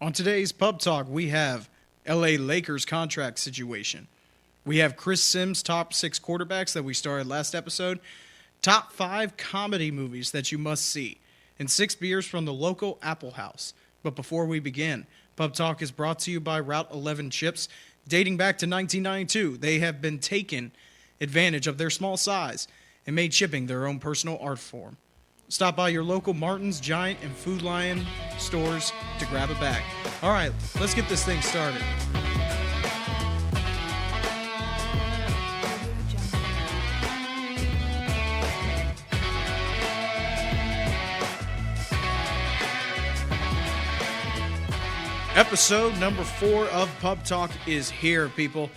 On today's Pub Talk, we have LA Lakers contract situation. We have Chris Sims' top 6 quarterbacks that we started last episode, top 5 comedy movies that you must see, and 6 beers from the local Apple House. But before we begin, Pub Talk is brought to you by Route 11 Chips. Dating back to 1992, they have been taking advantage of their small size and made shipping their own personal art form. Stop by your local Martin's, Giant, and Food Lion stores to grab a bag. All right, let's get this thing started. Episode number 4 of Pub Talk is here, people.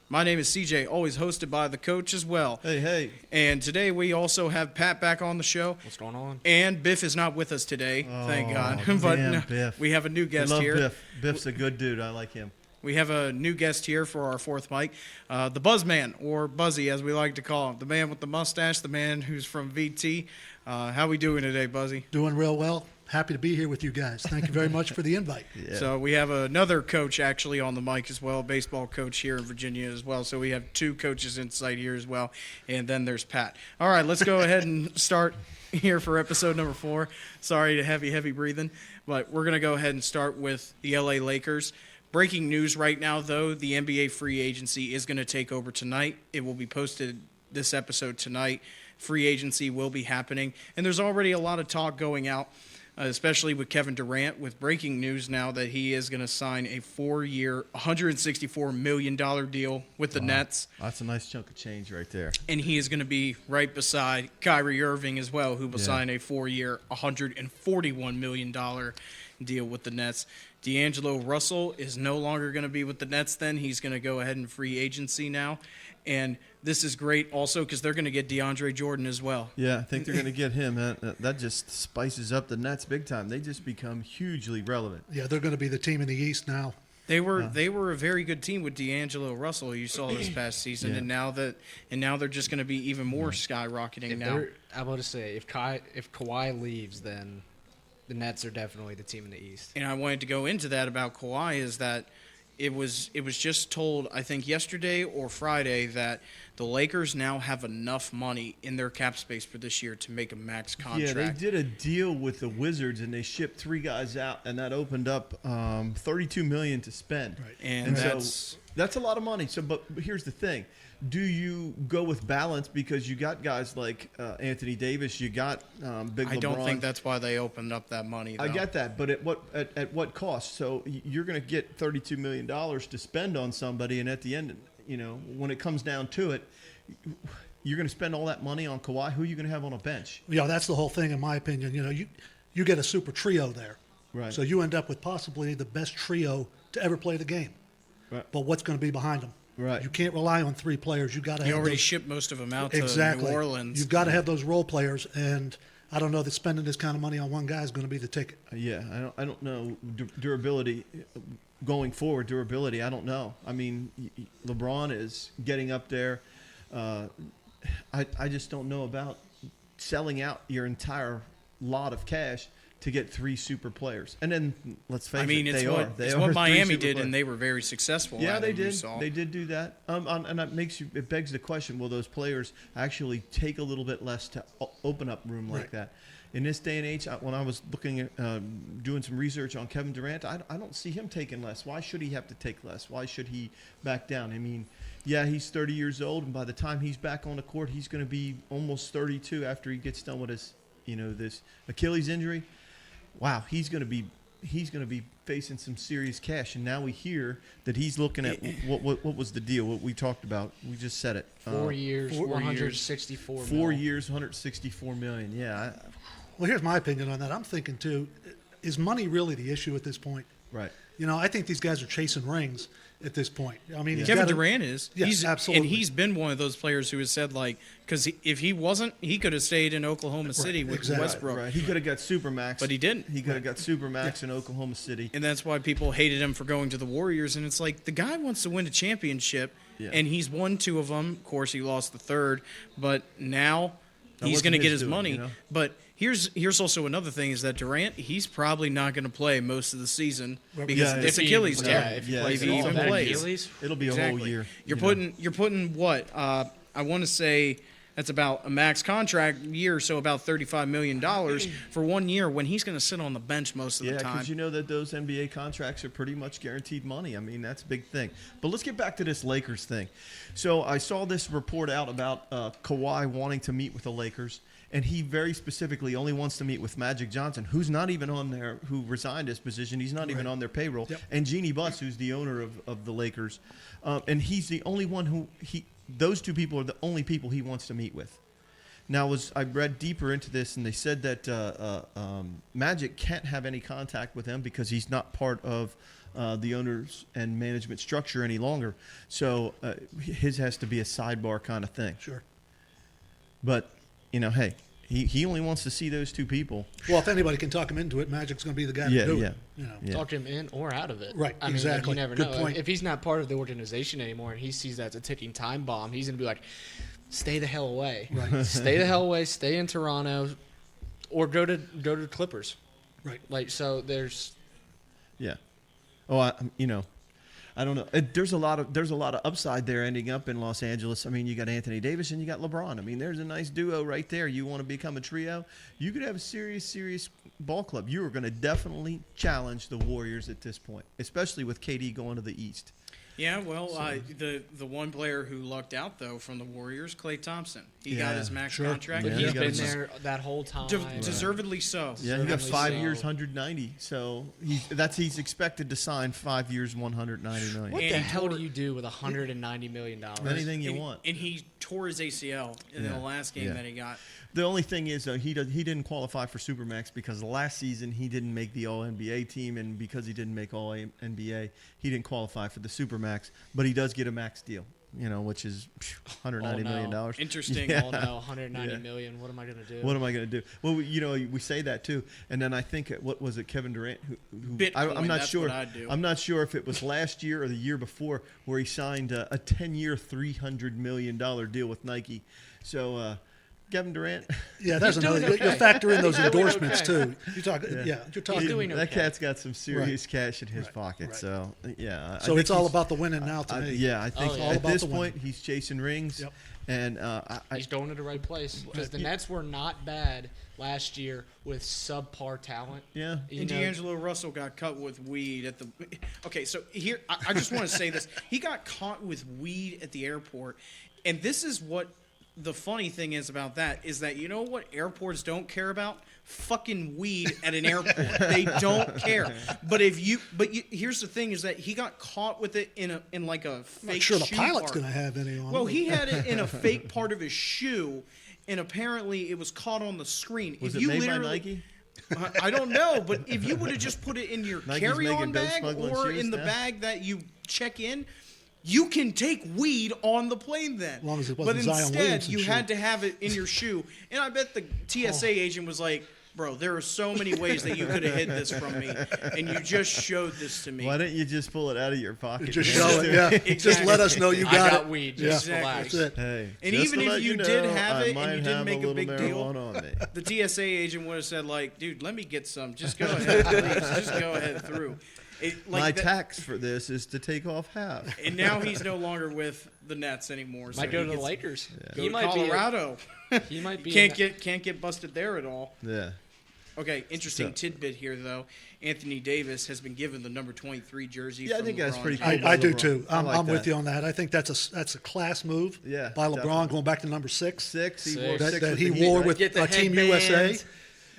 My name is CJ, always hosted by the coach as well. Hey. And today we also have Pat back on the show. What's going on? And Biff is not with us today, thank God. But Man, Biff. we have a new guest I love here. Biff. Biff's a good dude. I like him. We have a new guest here for our 4th mic, the Buzzman, or Buzzy as we like to call him. The man with the mustache, the man who's from VT. How we doing today, Buzzy? Doing real well. Happy to be here with you guys. Thank you very much for the invite. Yeah. So we have another coach actually on the mic as well, baseball coach here in Virginia as well. So we have 2 coaches in sight here as well. And then there's Pat. All right, let's go ahead and start here for episode number 4. Sorry to heavy breathing, but we're going to go ahead and start with the LA Lakers. Breaking news right now, though, the NBA free agency is going to take over tonight. It will be posted this episode tonight. Free agency will be happening. And there's already a lot of talk going out, especially with Kevin Durant, with breaking news now that he is going to sign a 4-year, $164 million deal with the Nets. That's a nice chunk of change right there. And he is going to be right beside Kyrie Irving as well, who will sign a 4-year, $141 million deal with the Nets. D'Angelo Russell is no longer going to be with the Nets then. He's going to go ahead in free agency now. And this is great also because they're going to get DeAndre Jordan as well. Yeah, I think they're going to get him. That just spices up the Nets big time. They just become hugely relevant. Yeah, they're going to be the team in the East now. They were a very good team with D'Angelo Russell. You saw this past season, Yeah. and now they're just going to be even more skyrocketing now. I'm about to say, if Kawhi leaves, then the Nets are definitely the team in the East. And I wanted to go into that about Kawhi is that it was just told, I think yesterday or Friday, that the Lakers now have enough money in their cap space for this year to make a max contract. Yeah, they did a deal with the Wizards, and they shipped 3 guys out, and that opened up $32 million to spend. Right. And so that's a lot of money. So, but here's the thing. Do you go with balance because you got guys like Anthony Davis, you got Big LeBron? I don't think that's why they opened up that money, though. I get that, but at what cost? So you're going to get $32 million to spend on somebody, and at the end, when it comes down to it, you're going to spend all that money on Kawhi. Who are you going to have on a bench? Yeah, that's the whole thing, in my opinion. You get a super trio there. Right. So you end up with possibly the best trio to ever play the game. Right. But what's going to be behind them? Right. You can't rely on 3 players. You got to have already those, shipped most of them out to exactly. New Orleans. You've got to have those role players, and I don't know that spending this kind of money on one guy is going to be the ticket. Yeah, I don't know durability going forward. Durability, I don't know. I mean, LeBron is getting up there. I just don't know about selling out your entire lot of cash to get 3 super players. And then let's face it, it's what Miami did, and they were very successful. Yeah, at it, they did. you saw. They did do that. And it begs the question: will those players actually take a little bit less to open up room like that? In this day and age, when I was looking at doing some research on Kevin Durant, I don't see him taking less. Why should he have to take less? Why should he back down? I mean, yeah, he's 30 years old, and by the time he's back on the court, he's going to be almost 32 after he gets done with his, this Achilles injury. Wow, he's going to be facing some serious cash, and now we hear that he's looking at what was the deal? What we talked about? We just said it. 4 years, 164 4 million. years, 164 million. Yeah. Well, here's my opinion on that. I'm thinking, too, is money really the issue at this point? Right. I think these guys are chasing rings at this point. I mean, Kevin Durant is. Yes, absolutely. And he's been one of those players who has said, because if he wasn't, he could have stayed in Oklahoma City with exactly. Westbrook. Right. He could have got Supermax. But he didn't. He could have got Supermax in Oklahoma City. And that's why people hated him for going to the Warriors. And it's like, the guy wants to win a championship, and he's won 2 of them. Of course, he lost the 3rd. But now he's wasn't going to get his his doing, money. you know? But here's also another thing is that Durant, he's probably not going to play most of the season because Yeah, it's If he Achilles even- tear. yeah, if he Yeah, plays if at he all, even that plays. Achilles, It'll be a Exactly. whole year. You're you know? putting what? I want to say that's about a max contract year, so about $35 million for 1 year when he's going to sit on the bench most of Yeah, the time. because you know that those NBA contracts are pretty much guaranteed money. I mean, that's a big thing. But let's get back to this Lakers thing. So I saw this report out about Kawhi wanting to meet with the Lakers, and he very specifically only wants to meet with Magic Johnson, who's not even on there, who resigned his position. He's not even on their payroll. Yep. And Jeannie Buss, who's the owner of the Lakers. And he's the only one who those two people are the only people he wants to meet with. Now, I read deeper into this, and they said that Magic can't have any contact with him because he's not part of the owners and management structure any longer. So his has to be a sidebar kind of thing. Sure. But, hey, he only wants to see those two people. Well, if anybody can talk him into it, Magic's going to be the guy Yeah, to do yeah. it. You know. Yeah. talk him in or out of it. Right, I mean, exactly. you never Good know. point. If he's not part of the organization anymore and he sees that as a ticking time bomb, he's going to be like, stay the hell away. Right. Stay the hell away. Stay in Toronto, or go to the Clippers. Right. Like, so there's Yeah. Oh, I don't know. There's a lot of upside there ending up in Los Angeles. I mean, you got Anthony Davis and you got LeBron. I mean, there's a nice duo right there. You want to become a trio, you could have a serious ball club. You are going to definitely challenge the Warriors at this point, especially with KD going to the East. Yeah, well, the one player who lucked out though from the Warriors, Klay Thompson, he got Yeah, his max sure. contract. Yeah, but he he's got been his- there that whole time. Deservedly so. Yeah, he got Certainly 5 so. years, 190. So he's expected to sign 5 years, 190 million. What And the he hell tore- do you do with $190 million? Anything you and, want. and he tore his ACL in Yeah. the last game Yeah. that he got. The only thing is, though, he didn't qualify for Supermax because last season he didn't make the All NBA team, and because he didn't make All NBA, he didn't qualify for the Supermax. But he does get a max deal, which is $190 million. Interesting. Yeah. Oh no, 190 Yeah. million. What am I gonna do? What am I going to do? Well, we say that too, and then I think what was it, Kevin Durant? Who Bitcoin, I'm not that's sure. what I'd do. I'm not sure if it was last year or the year before where he signed a 10-year, $300 million deal with Nike. So. Kevin Durant, Yeah, there's He's doing another. You okay. factor in those He's doing endorsements okay. too. You're talking. doing that okay. cat's got some serious cash in his Right, pocket. right. So yeah, I So think it's all he's- about the winning now to me. Yeah, I think Oh, yeah. All at about this the winning. point he's chasing rings, Yep. and He's going to the right place because the Nets were not bad last year with subpar talent. yeah. You And know, D'Angelo Russell got caught with weed at the. Okay, so here I just want to say this: he got caught with weed at the airport, and this is what the funny thing is about that is that you know what airports don't care about? Fucking weed at an airport. They don't care. But here's the thing: is that he got caught with it in like a fake. I'm not sure the shoe pilot's part. going to have any on. Well, it. he had it in a fake part of his shoe, and apparently it was caught on the screen. Was if it you made by literally, Nike? I don't know, but if you would have just put it in your Nike's carry-on making dope bag smuggling or shoes in the now? bag that you check in, you can take weed on the plane then. As long as it but wasn't Zion instead, Williamson's you shoe. had to have it in your shoe. And I bet the TSA agent was like, bro, there are so many ways that you could have hid this from me, and you just showed this to me. Why didn't you just pull it out of your pocket? Just man? show it. Yeah. Exactly. Just let us know you I got, got it. weed. Yeah. Just Exactly. relax. That's it. Hey, And just even to if let you know, did have I it and might you didn't have make a little big deal, marijuana on me. the TSA agent would have said, like, dude, let me get some. Just go ahead, please. Just go ahead through. My tax for this is to take off half. And now he's no longer with the Nets anymore. So Might go he to the gets- Lakers. Go He to might Colorado. be. He might be. can't get busted there at all. Yeah. Okay, interesting So- tidbit here though. Anthony Davis has been given the number 23 jersey. Yeah, I from think that's LeBron pretty James. cool. I do LeBron. too. I I'm, like I'm with that. you on that. I think that's a class move. Yeah, by LeBron definitely. going back to number 6. Six. He Six. wore That, six that with he the Heat, wore right? with Get the Team headband. USA.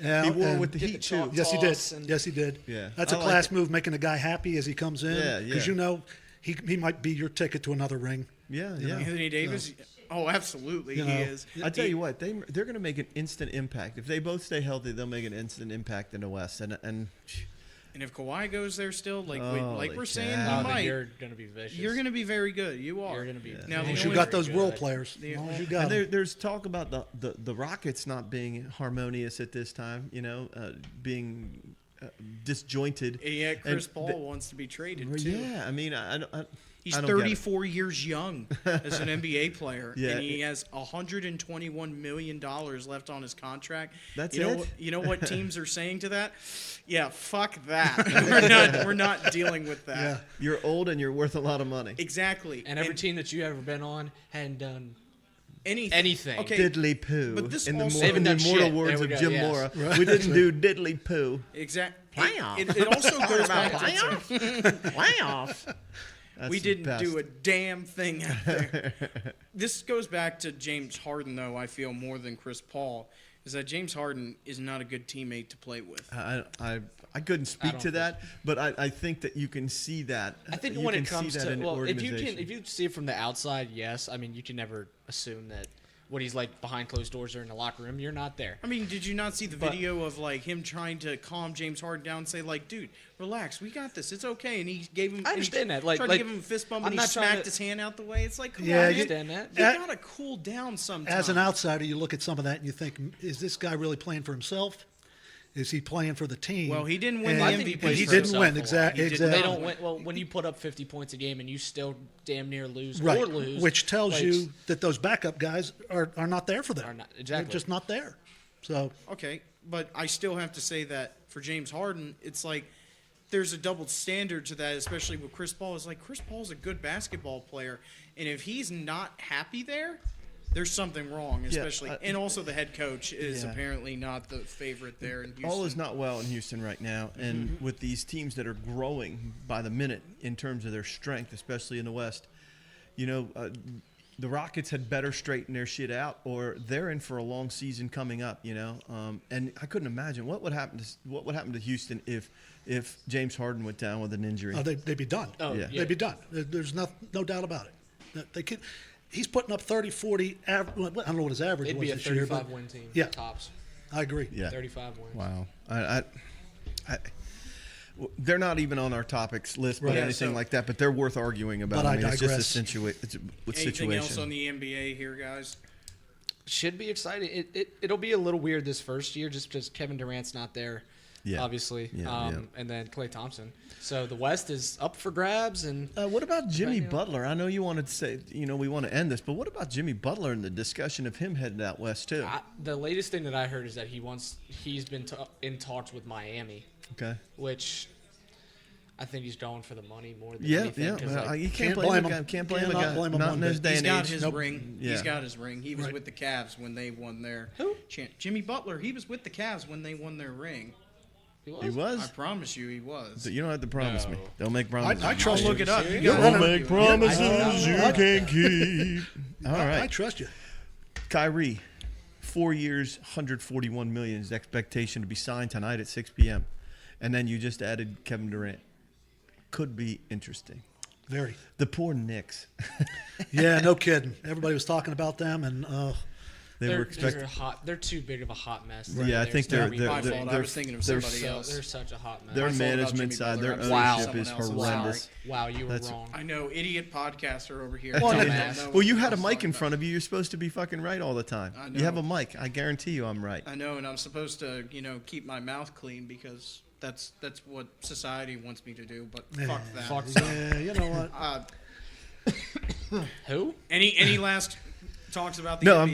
Yeah, He wore and- with the Get Heat the too. chalk. Yes, he Toss did. and- Yes, he did. Yeah. That's I a like class it. move, making a guy happy as he comes in. Yeah, Because yeah. he might be your ticket to another ring. Yeah, You yeah. know. Anthony Davis. Oh, absolutely, You he know. is. I tell you what, they're going to make an instant impact if they both stay healthy. They'll make an instant impact in the West, and And if Kawhi goes there still, like Holy we're saying, cow. you Oh, then might. you're gonna be vicious. You're going to be very good. You are. You're gonna be. Now, As the long as only- you got those very role good. players. The- As long as you and got 'em. there's talk about the Rockets not being harmonious at this time. Being disjointed. And yet Chris And Paul wants to be traded too. Yeah, I mean, He's I don't get it. 34 years young as an NBA player, Yeah. and he has $121 million left on his contract. That's you know, it? You know what teams are saying to that? Yeah, fuck that. we're not dealing with that. Yeah. You're old and you're worth a lot of money. Exactly. And every team that you ever been on hadn't done anything. Okay. Diddly poo. But this in the, also- in the Haven't done immortal shit. words There we of go, Jim yes. Mora, we didn't do diddly poo. Playoff. It also goes back to Playoffs. we didn't do a damn thing out there. This goes back to James Harden, though, I feel, more than Chris Paul, is that James Harden is not a good teammate to play with. I couldn't speak don't to that, but I think that you can see that. I think you when can it comes see that to in an if you organization. see it from the outside, yes. I mean, you can never assume that what he's like behind closed doors or in the locker room. You're not there. I mean, did you not see the But- video of like him trying to calm James Harden down and say like, "Dude, relax, we got this, it's okay." And he gave him. I understand that. Tried to Like, give him a fist bump I'm and he not trying smacked to- his hand out the way. It's like, come Yeah, on, I man. understand that. You At- gotta cool down sometimes. As an outsider, you look at some of that and you think, is this guy really playing for himself? Is he playing for the team? Well, he didn't win And the I MVP. think He for didn't himself win. a lot. Exactly. He did They not. don't win. Well, when you put up 50 points a game and you still damn near lose Right. or lose, Which tells like, you that those backup guys are not there for them. Are not- exactly. They're just not there. So Okay, but I still have to say that for James Harden, it's like there's a double standard to that, especially with Chris Paul. It's like Chris Paul's a good basketball player, and if he's not happy there, there's something wrong, especially. And also the head coach is Yeah. apparently not the favorite there in Houston. All is not well in Houston right now, and with these teams that are growing by the minute in terms of their strength, especially in the West, the Rockets had better straighten their shit out, or they're in for a long season coming up. And I couldn't imagine what would happen to Houston if James Harden went down with an injury. they'd be done. Oh, Yeah. yeah. They'd be done. There's no doubt about it. They could. He's putting up 30, 40. I don't know what his average It'd was be a this year, 35 but win team. Yeah. Tops. I agree. Yeah. 35 wins. Wow. They're not even on our topics list, but Right. anything so- like that. But they're worth arguing about. But I mean, it's just a digress. Anything situation. else on the NBA here, guys? Should be exciting. It'll be a little weird this first year just because Kevin Durant's not there. Yeah. Obviously. Yeah. And then Klay Thompson. So the West is up for grabs and What about Jimmy Depending on- Butler? I know you wanted to say, we want to end this, but what about Jimmy Butler and the discussion of him heading out west too? the latest thing that I heard is that he's been in talks with Miami, Okay. which I think he's going for the money more than Yeah, anything. yeah. 'cause, Well, like, you can't Can't blame blame the guy. him. Can't blame the Cannot guy. blame him Not one in this bit. day He's and got age. his Nope. ring. Yeah. He's got his ring. He was Right. with the Cavs when they won their. Who? Jimmy Butler. He was with the Cavs when they won their ring. he He I was. promise you, he was. You don't have to promise me. No. Don't make promises. I trust I'll you. look it up. You Serious? gotta Don't look make it up. promises I- you can't keep. All I right. trust you. Kyrie, 4 years, 141 million is expectation to be signed tonight at 6 p.m. And then you just added Kevin Durant. Could be interesting. Very. The poor Knicks. Yeah, no kidding. Everybody was talking about them, and They were expecting. They're too big of a hot mess. Yeah, I think they're My fault. I was thinking of they're- somebody else. They're such a hot mess. Their My fault about management Jimmy side, Butler. their I'm Wow. ownership is someone else. I'm horrendous. Wow, you were That's- wrong. I know, idiot podcaster over here. Well, Don't Dumbass. know well, what you the had a fuck's mic talking in about. front of you. You're supposed to be fucking right all the time. I You have know. a mic. I guarantee you I'm right. I know, and I'm supposed to, keep my mouth clean because that's what society wants me to do. But fuck that. Fuck yeah, you know what? Who? Any last talks about the No, NBA? I'm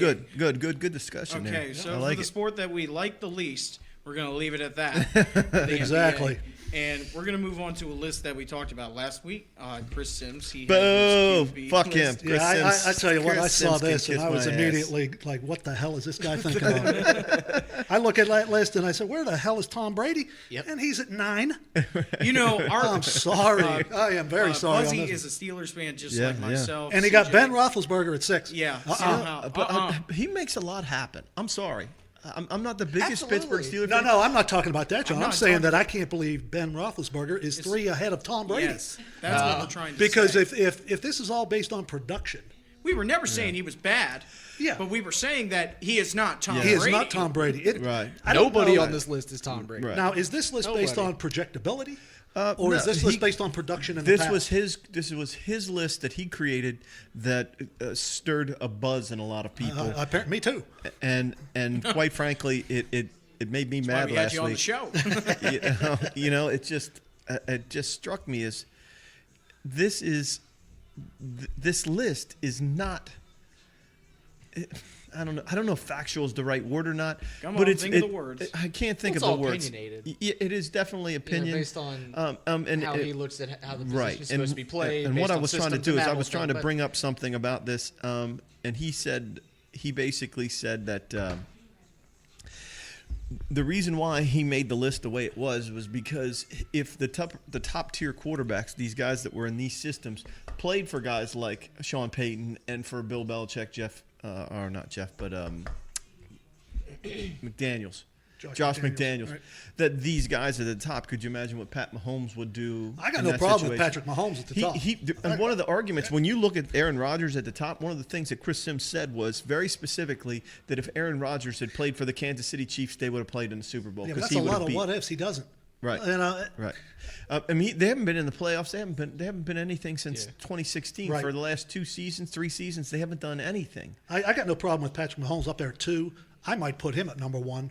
good. Good discussion there. Okay, so I for like the it. sport that we like the least, we're going to leave it at that. The Exactly. NBA. And we're going to move on to a list that we talked about last week. Chris Sims. He had Boo! his QB Fuck him. list. Chris Yeah, Sims- I tell you what, Chris I saw Sims can this and kiss I was my ass. immediately like, what the hell is this guy thinking about? I look at that list and I said, where the hell is Tom Brady? Yep. And he's at 9. Our I'm sorry. I am very sorry. on Buzzy this. is a Steelers fan just Yeah, like yeah. myself. And he got CJ. Ben Roethlisberger at 6. Yeah. Uh-uh. somehow. But he makes a lot happen. I'm sorry. I'm not the biggest Absolutely. Pittsburgh Steelers No, fan. no, I'm not talking about that, John. I'm I'm, not saying talking- that I can't believe Ben Roethlisberger is 3 ahead of Tom Brady. Yes, that's what we're trying to Because say. if this is all based on production, We were never saying he was bad. Yeah. But we were saying that he is not Tom Yeah. Brady. he is not Tom Brady. Right. I don't Nobody know. on this list is Tom Brady. Right. Now, is this list based Nobody. on projectability, Uh, or no, is this he- list based on production? In the This past? was his list that he created that stirred a buzz in a lot of people. me too. and quite frankly, it made me Why mad we had last you on the week. show. It just struck me as this list is not. I don't know if factual is the right word or not. Come but on, it's think of the words. I can't think It's of the all words. opinionated. It is definitely opinion, based on and how it- he looks at how the right. position is supposed to be played. And based what I on was trying to systems do and is that I whole was trying to stuff, bring up something about this, and he basically said that the reason why he made the list the way it was because if the top tier quarterbacks, these guys that were in these systems, played for guys like Sean Payton and for Bill Belichick, McDaniels. Josh McDaniels. right. That these guys at the top, could you imagine what Pat Mahomes would do? I got in no that problem with situation? Patrick Mahomes at the top. And one of the arguments, when you look at Aaron Rodgers at the top, one of the things that Chris Sims said was very specifically that if Aaron Rodgers had played for the Kansas City Chiefs, they would have played in the Super Bowl. Yeah, but 'cause that's he a would lot have of beat- what ifs. He doesn't. Right. Right. They haven't been in the playoffs. They haven't been anything since 2016. Right. For the last 3 seasons, they haven't done anything. I got no problem with Patrick Mahomes up there at 2. I might put him at number 1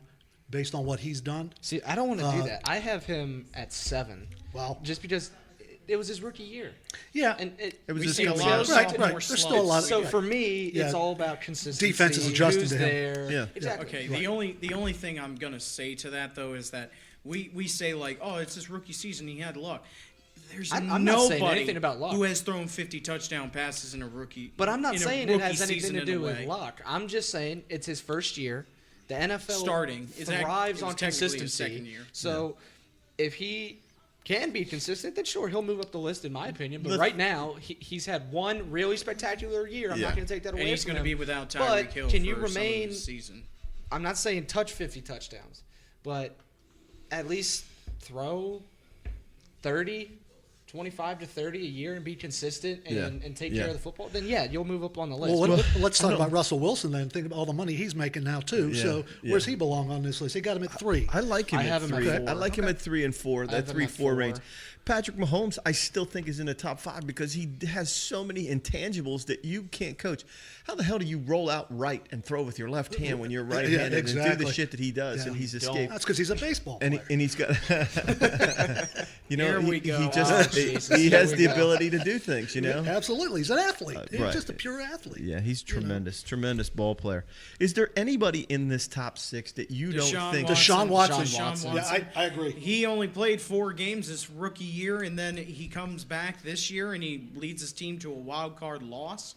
based on what he's done. See, I don't want to do that. I have him at 7. Wow. Just because it was his rookie year. Yeah. And It was We just see a a lot of lot Right, sophomore right. There's slumps. still a lot of- So Yeah. for me, Yeah. it's all about consistency. Defense is adjusting who's to him. there. Yeah. Exactly. Okay, the only thing I'm gonna say to that though is that we say like, oh, it's his rookie season, he had luck. There's I'm not nobody saying anything about luck. who has thrown 50 touchdown passes in a rookie. But I'm not in a saying it rookie has anything season to in a do with way. luck. I'm just saying it's his first year. The NFL Starting. It's thrives it was on technically his consistency. second year. So if he can be consistent, then sure, he'll move up the list in my opinion. But The- right now, he's had one really spectacular year. I'm Yeah. not going to take that away And he's from going to him. be without Tyreek But Hill can for you some of remain? the season. I'm not saying touch 50 touchdowns, but at least throw 30, 25 to 30 a year and be consistent and, Yeah. and take Yeah. care of the football, then yeah, you'll move up on the list. Well, let's talk about Russell Wilson then. Think about all the money he's making now too. Yeah, So yeah. where's he belong on this list? He got him at 3. I like him I at have him at 3. 4. I like him at 3 and 4. I That have him 3-4 at 4. range. Patrick Mahomes, I still think is in the top 5 because he has so many intangibles that you can't coach. How the hell do you roll out right and throw with your left hand when you're right-handed and do exactly. the shit that he does Yeah. and he's You escaped? That's because he's a baseball player. And he's got, Here we go. he just Oh, Jesus. he Here has we the go. ability to do things, you know. Absolutely, he's an athlete. He's right. just a pure athlete. Yeah, he's tremendous ball player. Is there anybody in this top 6 that you don't Deshaun think? Deshaun Watson. Deshaun Watson. Yeah, I agree. He only played 4 games this rookie year, and then he comes back this year and he leads his team to a wild card loss.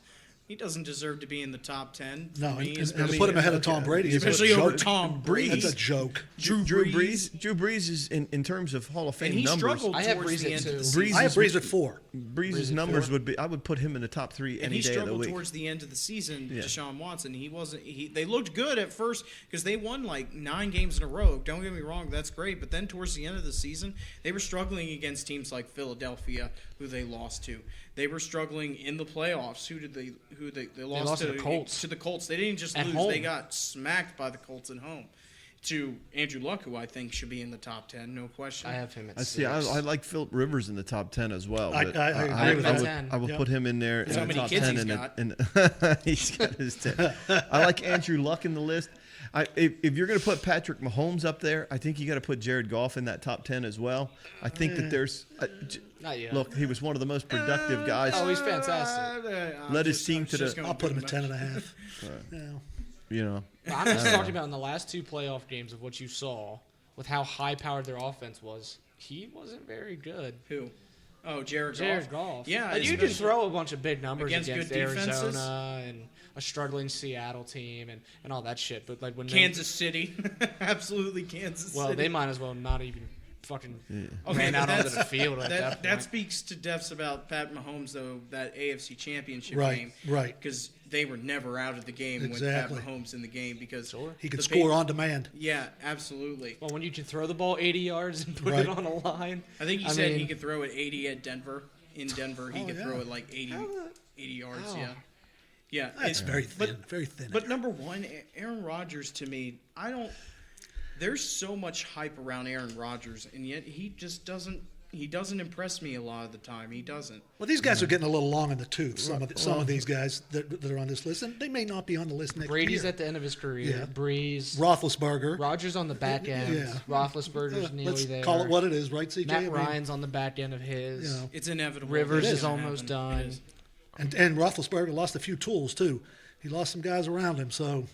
He doesn't deserve to be in the top 10. For No, me, and especially, to put him ahead of Tom Brady, is a especially over joke. Tom Brady. That's a joke. Drew Brees is in terms of Hall of Fame And he numbers. struggled I have towards Brees the at end of 2. the Brees season. I have is- Breeze at 4. Brees' at numbers 4. would be. I would put him in the top 3 And any he day of the struggled week. towards the end of the season, Yeah. Deshaun Watson. He wasn't. They looked good at first because they won like 9 games in a row. Don't get me wrong, that's great. But then towards the end of the season, they were struggling against teams like Philadelphia, who they lost to. They were struggling in the playoffs. Who they lost to the Colts. To the Colts. They didn't just At lose. home. They got smacked by the Colts at home. To Andrew Luck, who I think should be in the top 10, no question. I have him at I 6. see. I like Philip Rivers in the top 10 as well. I but agree with that. would, 10. I will Yeah. put him in there in how the many top kids 10. he's And got. he's got his 10. I like Andrew Luck in the list. If you're going to put Patrick Mahomes up there, I think you got to put Jared Goff in that top 10 as well. I think that there's. Not yet. Look, he was one of the most productive guys. Oh, he's fantastic. Led his team to the- I'll put him at 10.5. Yeah. You know. I'm just talking about in the last 2 playoff games of what you saw with how high-powered their offense was. He wasn't very good. Who? Oh, Jared Jared Goff. Goff. Yeah, Like, you can especially- throw a bunch of big numbers Against against, good defenses? Arizona and a struggling Seattle team and all that shit. But like when Kansas City. Absolutely Kansas well, City. they might as well not even fucking Okay, ran but out onto that's- the field at that point. That speaks to depths about Pat Mahomes, though, that AFC Championship Right, game. right. Because they were never out of the game Exactly. with Pat Mahomes in the game because Sure. He could the score Pa- on demand. Yeah, absolutely. Well, when you can throw the ball 80 yards and put Right. it on a line. I think he said he mean, could throw it 80 at Denver. In Denver, he Oh, could yeah. throw it like 80 yards. How? Yeah, yeah. That's very but- thin. Very thin. But number one, Aaron Rodgers to me, I don't. There's so much hype around Aaron Rodgers, and yet he just doesn't he doesn't impress me a lot of the time. He doesn't. Well, these guys are getting a little long in the tooth. Some of these guys that are on this list, and they may not be on the list next Brady's year. at the end of his career. Yeah. Breeze. Roethlisberger. Rodgers on the back end. Yeah. Roethlisberger's nearly Let's there. call it what it is, right, CJ? I Matt mean, Ryan's on the back end of his. you know. It's inevitable. Rivers It's is gonna almost happen. It done. is. And Roethlisberger lost a few tools too. He lost some guys around him, so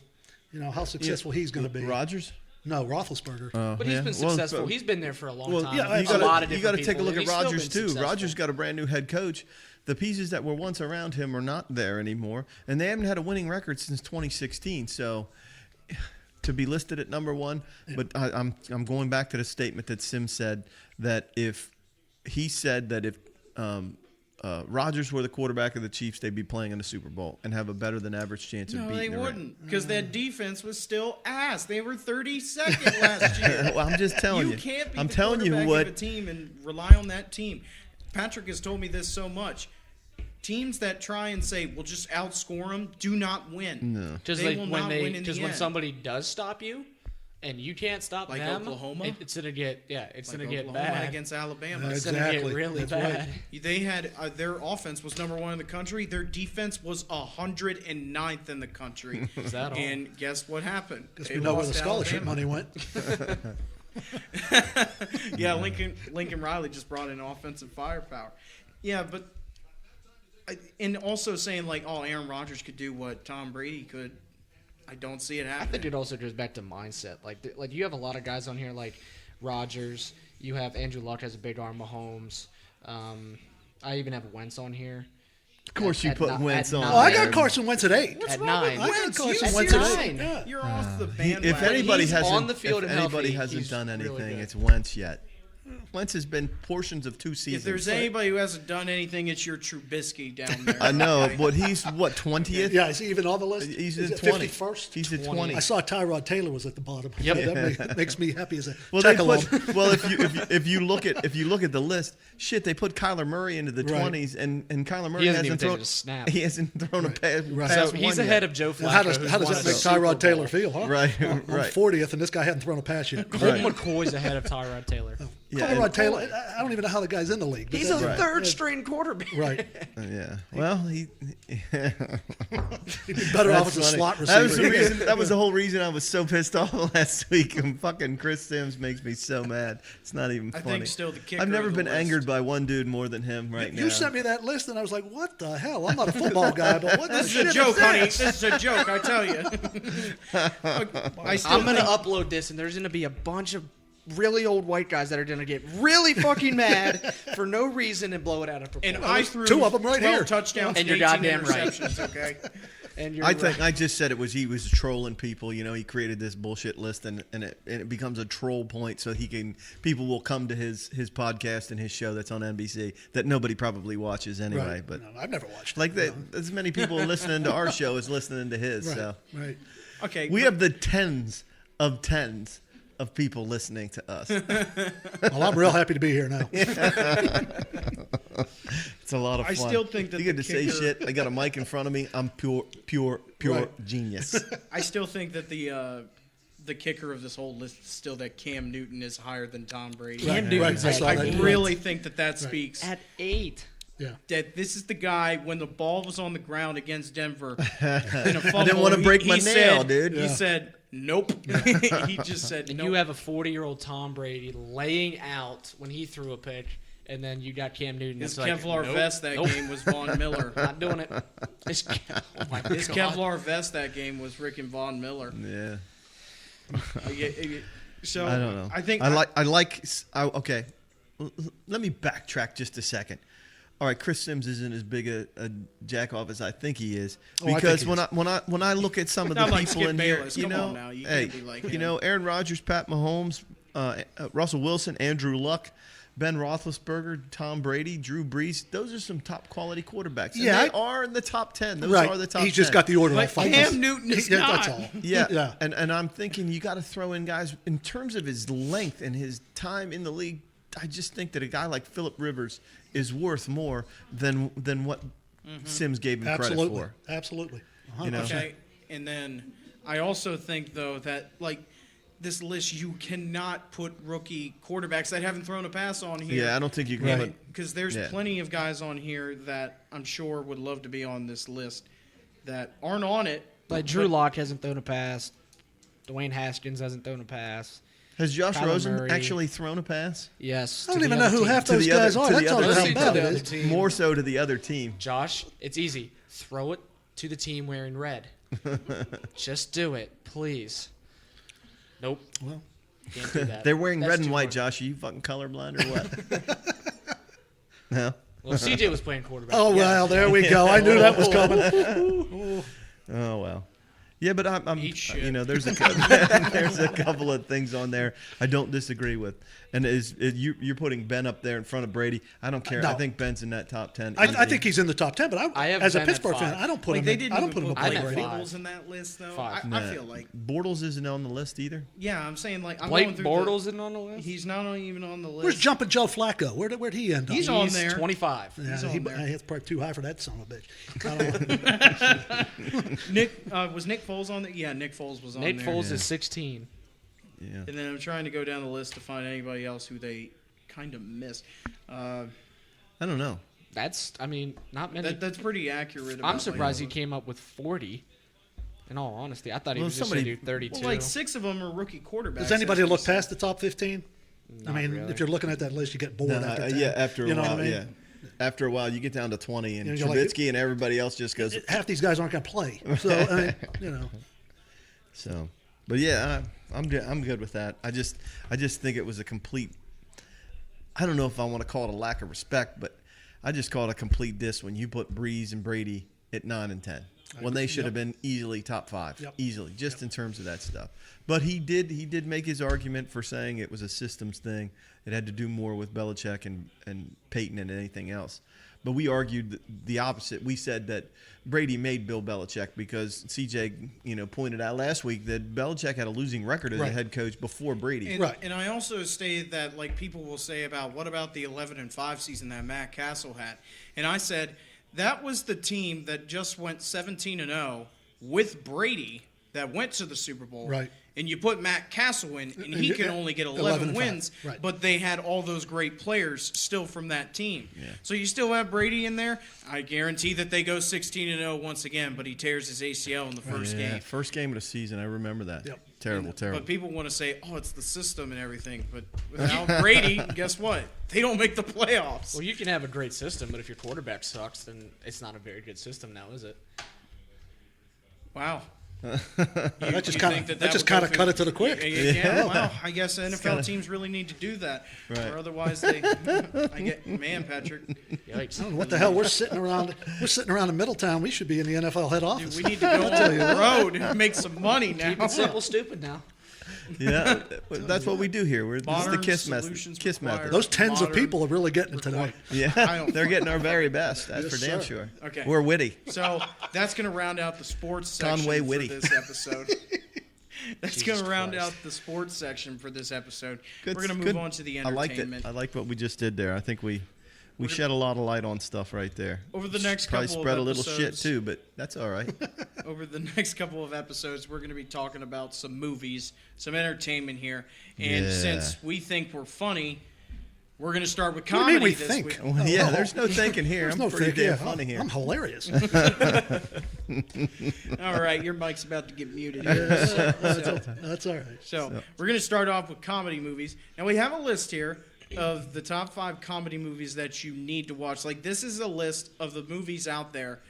how successful he's going to be. Rodgers. No, Roethlisberger. But he's Yeah. been Well, successful. but- He's been there for a long Well, time. yeah, A you gotta, lot of you different got to take a people, look and at he's still Rodgers been too. successful. Rodgers got a brand new head coach. The pieces that were once around him are not there anymore, and they haven't had a winning record since 2016. So, to be listed at number one, but I'm going back to the statement that Sim said that if Rodgers were the quarterback of the Chiefs, they'd be playing in the Super Bowl and have a better than average chance of No, beating they the wouldn't, because that defense was still ass. They were 32nd last year. Well, I'm just telling you. You can't be I'm the telling you quarterback what. of a team and rely on that team. Patrick has told me this so much. Teams that try and say, "We'll just outscore them," do not win. No. Just They like will when not win in the when end. somebody does stop you, and you can't stop Like them, Oklahoma? it's gonna get it's Like gonna get Oklahoma bad. against Alabama. It's gonna get Exactly. really That's right. bad. They had their offense was number one in the country. Their defense was 109th in the country. Is that all? And guess what happened? Guess They we know where the lost to scholarship Alabama. money went. Yeah, Lincoln Riley just brought in offensive firepower. Yeah, but and also saying like, oh, Aaron Rodgers could do what Tom Brady could. I don't see it I happening. think it also goes back to mindset. Like you have a lot of guys on here like Rodgers. You have Andrew Luck has a big arm. Mahomes. I even have Wentz on here. Of course, you At put ni- Wentz at on. Oh, I nine. got Carson Wentz at 8. At 9. I got Wentz, Carson you Wentz at serious? 8. Nine. Yeah. You're off the If bandwagon. anybody he's hasn't, on the field if and anybody healthy, hasn't he's done really anything, good. it's Wentz yet. Wentz has been portions of 2 seasons. If there's anybody who hasn't done anything, it's your Trubisky down there. I know, okay? but he's what 20th. Yeah, is he even on the list? He's Is in it 20. 51st? He's at 20. 20. I saw Tyrod Taylor was at the bottom. Yep. That makes me happy as a Well, they check along. put, well, if you look at the list, shit, they put Kyler Murray into the Right. 20s, and Kyler Murray He hasn't even thrown taken a snap. He hasn't thrown a pass. Right. pass So he's one ahead yet. of Joe Flacco. Now, how does who's that won make a Super Tyrod Bowl. Taylor feel, huh? Right, I'm right. 40th, and this guy hadn't thrown a pass yet. Colt Right. McCoy's ahead of Tyrod Taylor. Yeah, Tyrod and- Taylor, I don't even know how the guy's in the league. but He's a that's- third string quarterback. Right. Yeah. Well, He'd be better off as a That's slot funny. That was, the receiver. reason, that was the whole reason I was so pissed off last week. And fucking Chris Sims makes me so mad. It's not even I funny. think still the kicker I've never of the been list. angered by one dude more than him right now. You sent me that list, and I was like, what the hell? I'm not a football guy, but what the This is shit a joke, is honey. this? This is a joke, I tell you. I still I'm gonna think- upload this, and there's gonna be a bunch of really old white guys that are gonna get really fucking mad for no reason and blow it out of proportion. And I threw 2 of them right 12 here. touchdowns And and you're 18 goddamn right. interceptions, okay? And you're I right. think I just said he was trolling people. You know, he created this bullshit list, and it becomes a troll point, so people will come to his podcast and his show that's on NBC that nobody probably watches anyway. Right. But No, I've never watched it. like that, as many people listening to our show as listening to his. Right, So right. Okay. we have the tens of of people listening to us. Well, I'm real happy to be here now. It's a lot of I fun. still think that you get the to say kicker- shit. I got a mic in front of me. I'm pure Right. genius. I still think that the kicker of this whole list is still that Cam Newton is higher than Tom Brady. Right, Cam Newton's right. I at saw I that too. really think that speaks at 8. Yeah. that this is the guy when the ball was on the ground against Denver in a fumble. I didn't want to break he my nail, said, dude. He Yeah. said nope. He just said And nope. you have a 40-year-old Tom Brady laying out when he threw a pitch, and then you got Cam Newton. His It's like, Kevlar nope, vest that nope, game was Von Miller. Not doing it. His, oh my His God. Kevlar vest that game was Rick and Von Miller. Yeah. So I don't know. I think okay. Let me backtrack just a second. All right, Chris Sims isn't as big a jack off as I think he is, Oh, I because think he when I look at some of the Not like people Skip in Bayless. here, you Come know, on now. You hey, can't be like you him. know, Aaron Rodgers, Pat Mahomes, Russell Wilson, Andrew Luck, Ben Roethlisberger, Tom Brady, Drew Brees. Those are some top quality quarterbacks. And Yeah, they are in the top 10. Those Right. are the top. He's just 10. got the order But all five. Cam Newton is Yeah, that's not. all. Yeah, Yeah. And I'm thinking you got to throw in guys in terms of his length and his time in the league. I just think that a guy like Phillip Rivers is worth more than what Sims gave him Absolutely. credit for. Absolutely. You know? 100%. Okay, and then I also think though that like this list, you cannot put rookie quarterbacks that haven't thrown a pass on here. Yeah, I don't think you can. Right. Because there's Yeah. plenty of guys on here that I'm sure would love to be on this list that aren't on it. Like Drew Lock hasn't thrown a pass. Dwayne Haskins hasn't thrown a pass. Has Josh Kyler Rosen Murray. actually thrown a pass? Yes. I to don't the even know other who team. half To those the guys other- are. to That the tells you other how team. bad To it the is. other team. More so to the other team. Josh, it's easy. Throw it to the team wearing red. Just do it, please. Nope. Well, Can't do that. They're wearing That's red and too white, hard. Josh. Are you fucking colorblind or what? No. Well, CJ was playing quarterback. oh, well, there we go. I knew that was coming. Oh well. Yeah, but I'm Eat shit. you know, there's a there's a couple of things on there I don't disagree with, and you're putting Ben up there in front of Brady. I don't care. No. I think Ben's in that top 10. I easily. think he's in the top 10, but I have as a Ben at Pittsburgh fan, 5. I don't put Like him. they in, didn't I don't even put him put above I'm at Blake Brady. five. Bortles in that list though. 5. I feel like Bortles isn't on the list either. yeah, I'm saying like I'm Blake going through Bortles isn't on the The, list. he's not even on the list. Where's Jumping Joe Flacco? Where'd he end up? He's on there. 25. Yeah, He's on there. It's probably too high for that son of a bitch. I don't know. Nick was Nick Foles on there? Yeah, Nick Foles was on Nate there. Foles Yeah. is 16. Yeah. And then I'm trying to go down the list to find anybody else who they kind of missed. I don't know. That's, I mean, not many. That's pretty accurate. I'm about, surprised he like, came up with 40. In all honesty, I thought he Well, was just somebody- going to do 32. Well, like 6 of them are rookie quarterbacks. Does anybody as we look said. past the top 15? I Not mean, really. if you're looking at that list, you get bored No, after 10. yeah, after a You know while, what I mean? yeah. After a while, you get down to 20, and You know, you're like- Trubisky and everybody else just goes. Half these guys aren't going to play. So, I mean, you know. So, but yeah, I'm good with that. I just think it was a complete. I don't know if I want to call it a lack of respect, but I just call it a complete diss when you put Breeze and Brady at 9 and 10 when they should have been easily top 5, Yep. easily, just in terms of that stuff. But he did make his argument for saying it was a systems thing. It had to do more with Belichick and Peyton than anything else. But we argued the opposite. We said that Brady made Bill Belichick because CJ, pointed out last week that Belichick had a losing record as a Right. head coach before Brady. And, Right. and I also stated that, like, people will say about what about the 11-5 season that Matt Castle had, and I said that was the team that just went 17-0 with Brady that went to the Super Bowl. Right. And you put Matt Castle in, and he you- can only get 11 11 and wins, 5. Right. but they had all those great players still from that team. Yeah. So you still have Brady in there. I guarantee that they go 16-0 once again, but he tears his ACL in the first Yeah, game. first game of the season. I remember that. Yep. Terrible. But people want to say, "Oh, it's the system and everything." But without Brady, guess what? They don't make the playoffs. Well, you can have a great system, but if your quarterback sucks, then it's not a very good system now, is it? Wow. That just You kind think of would cut go it through- to the quick. Yeah. Wow. I guess NFL teams really need to do that, Right. or otherwise they. Patrick. Yikes. What the hell? We're sitting around in Middletown. We should be in the NFL head Dude, office. we need to go on the road and make some money now. Keep it simple, stupid now. Yeah, that's what we do here. This is the Modern KISS method. solutions KISS required. method. Those tens of Modern people are really getting it tonight. I Yeah, don't they're getting our very best. That's Yes, for damn sir. sure. Okay. We're witty. So that's going to round out the sports section Conway for Whitty. this episode. That's Jesus going to round Christ. out the sports section for this episode. Good- We're going to good. move on to the I liked it. entertainment. I liked what we just did there. I think we shed a lot of light on stuff right there. Over the next Probably couple spread of a little shit episodes- too, but that's all right. Over the next couple of episodes, we're going to be talking about some movies, some entertainment here. And Yeah. since we think we're funny, we're going to start with What do you comedy mean we this think? week. Well, yeah, there's no thinking here. There's I'm no pretty thinking. damn Yeah, funny here. I'm hilarious. All right, your mic's about to get muted here. That's all right. So we're going to start off with comedy movies. Now, we have a list here of the top 5 comedy movies that you need to watch. Like, this is a list of the movies out there.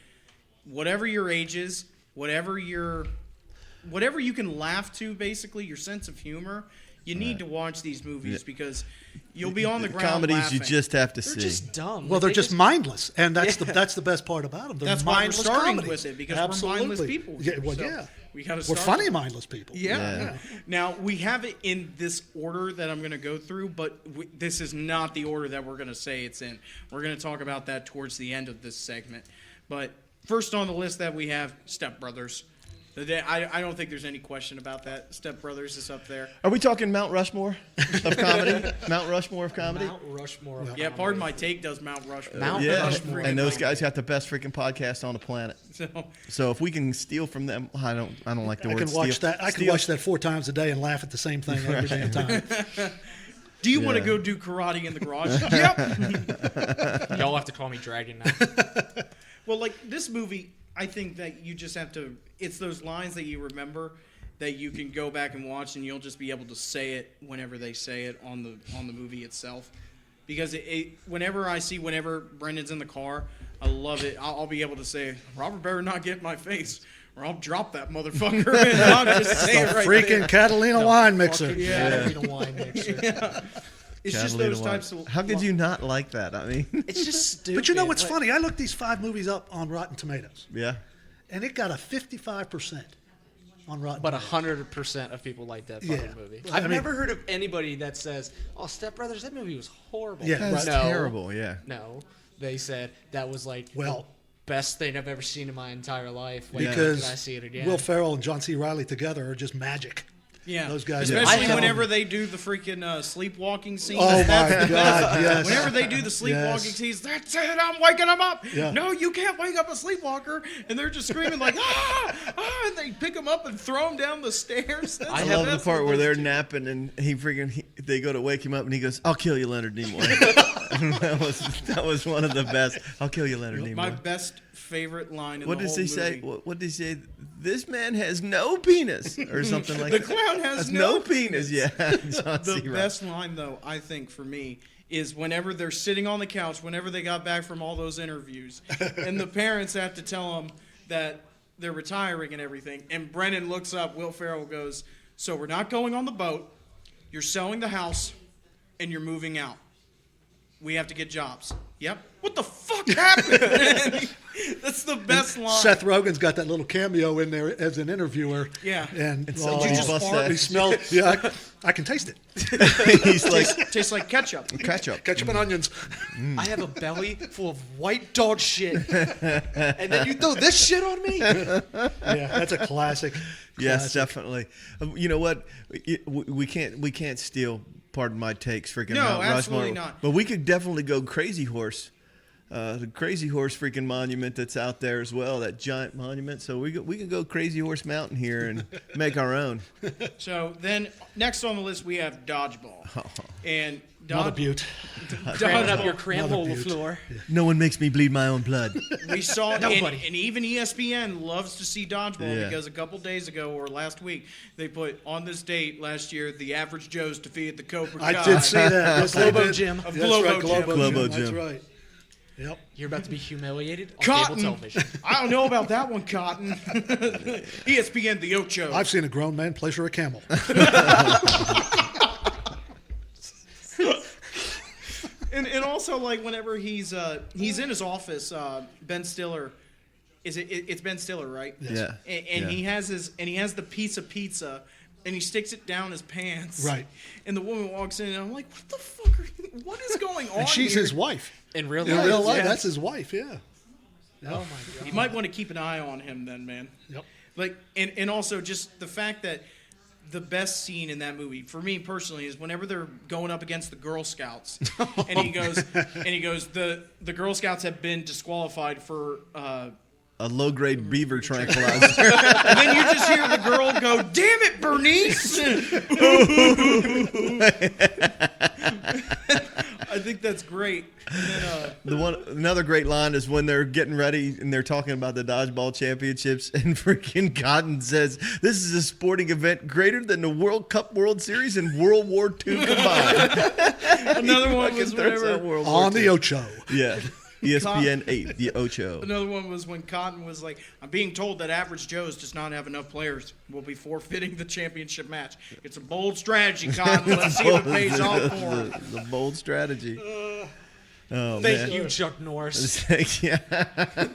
Whatever your age is, whatever you can laugh to, basically, your sense of humor, you need to watch these movies because you'll be on the ground Comedies laughing. you just have to They're see. just dumb. Well, Like, they're they just mindless, and that's the best part about them. They're That's why we're mindless starting comedies. with it, because Absolutely. we're mindless people. Yeah, well, So yeah. we gotta We're start funny, with- mindless people. Yeah. Yeah. Now, we have it in this order that I'm going to go through, but this is not the order that we're going to say it's in. We're going to talk about that towards the end of this segment. But first on the list that we have, Step Brothers. I don't think there's any question about that. Step Brothers is up there. Are we talking Mount Rushmore of comedy? Mount Rushmore of comedy? Mount Rushmore. of Yeah, comedy. Pardon My Take does Mount Rushmore. Mount Yeah, Rushmore. and those guys got the best freaking podcast on the planet. So, So if we can steal from them, I don't like the I word can watch steal. that. I can Steal- watch that 4 times a day and laugh at the same thing every damn time. do you want to Yeah. go do karate in the garage? Yep. Y'all have to call me Dragon now. Well, like this movie, I think that you just have to. It's those lines that you remember that you can go back and watch, and you'll just be able to say it whenever they say it on the movie itself. Because whenever Brendan's in the car, I love it. I'll be able to say, "Robert better not get in my face, or I'll drop that motherfucker." And I'll just say it right Freaking there. Catalina wine mixer. Yeah. Catalina wine mixer. It's just Catalina those wine. types of. How could you not like that? I mean, It's just stupid. But you know what's Like, funny? I looked these 5 movies up on Rotten Tomatoes, yeah. and it got a 55% on Rotten But Tomatoes. 100% of people like that Yeah. fucking movie. I I've mean- never heard of anybody that says, "Oh, Step Brothers, that movie was horrible." Yeah, That's right. terrible. Yeah. No, they said that was like Well- the best thing I've ever seen in my entire life. Like, Because can I see it again? Will Ferrell and John C. Reilly together are just magic. Yeah, Those guys- especially I have- whenever they do the freaking sleepwalking scene. Oh my That's the best. God! Yes. Whenever they do the sleepwalking Yes. scenes, that's it. I'm waking them up. Yeah. No, you can't wake up a sleepwalker, and they're just screaming like and they pick them up and throw them down the stairs. That's I the love the best part of where those they're two. napping and they go to wake him up and he goes, "I'll kill you, Leonard Nimoy." that was one of the best. "I'll kill you, Leonard Nimoy." My best favorite line in What the does whole he say? movie. What does he say? "This man has no penis," or something like The that. clown has no no penis. Yeah, John The C. Reilly. best line, though, I think for me, is whenever they're sitting on the couch, whenever they got back from all those interviews, and the parents have to tell them that they're retiring and everything, and Brennan looks up, Will Ferrell goes, "So we're not going on the boat, you're selling the house, and you're moving out. We have to get jobs." Yep. What the fuck happened? That's the best line. Seth Rogen's got that little cameo in there as an interviewer. Yeah. And so did you just bust fart? that. he smelled. Yeah, I can taste it. He's like Tastes like ketchup. ketchup. Ketchup and onions. I have a belly full of white dog shit, and then you throw this shit on me. Yeah, that's a classic. Yes, classic. definitely. You know what? We can't steal. Pardon my takes, freaking No, Mount absolutely Rushmore. not. But we could definitely go Crazy Horse, the Crazy Horse freaking monument that's out there as well. That giant monument. So we can go Crazy Horse Mountain here and make our own. So then, next on the list, we have Dodgeball. And Not a beaut. Cramming up your Dodgeball, cram Another hole beaut. floor. No one makes me bleed my own blood. we saw, and Nobody. even ESPN loves to see Dodgeball Yeah. because a couple days ago or last week, they put on this date last year, the average Joe's defeated the Cobra Kai. I did see that. Yes, I Globo did. Gym. That's Globo right, Gym. Globo That's Gym. right. Yep. You're about to be humiliated on Cotton. cable television. I don't know about that one, Cotton. ESPN, the Ocho. I've seen a grown man pleasure a camel. And also, like, whenever he's in his office, Ben Stiller, it's Ben Stiller, right? Yeah. And Yeah. he has the piece of pizza, and he sticks it down his pants. Right. And the woman walks in, and I'm like, what the fuck? What is going on? And she's here? his wife. In real In life. real life, yeah. that's his wife. Yeah. Oh my god. You might want to keep an eye on him then, man. Yep. Like, and also just the fact that the best scene in that movie, for me personally, is whenever they're going up against the Girl Scouts, and he goes, the Girl Scouts have been disqualified for, A low-grade beaver tranquilizer. and then you just hear the girl go, "Damn it, Bernice!" I think that's great. And then, Another great line is when they're getting ready and they're talking about the dodgeball championships, and freaking Cotton says, "This is a sporting event greater than the World Cup, World Series, and World War II combined." another one Fucking was throws out whenever. World War On the II. Ocho. Yeah. ESPN 8, the Ocho. Another one was when Cotton was like, "I'm being told that Average Joe's does not have enough players. We'll be forfeiting the championship match. It's a bold strategy, Cotton. Let's see if it pays off for him." The bold strategy. Oh, Thank man. you, Chuck Norris. Yeah.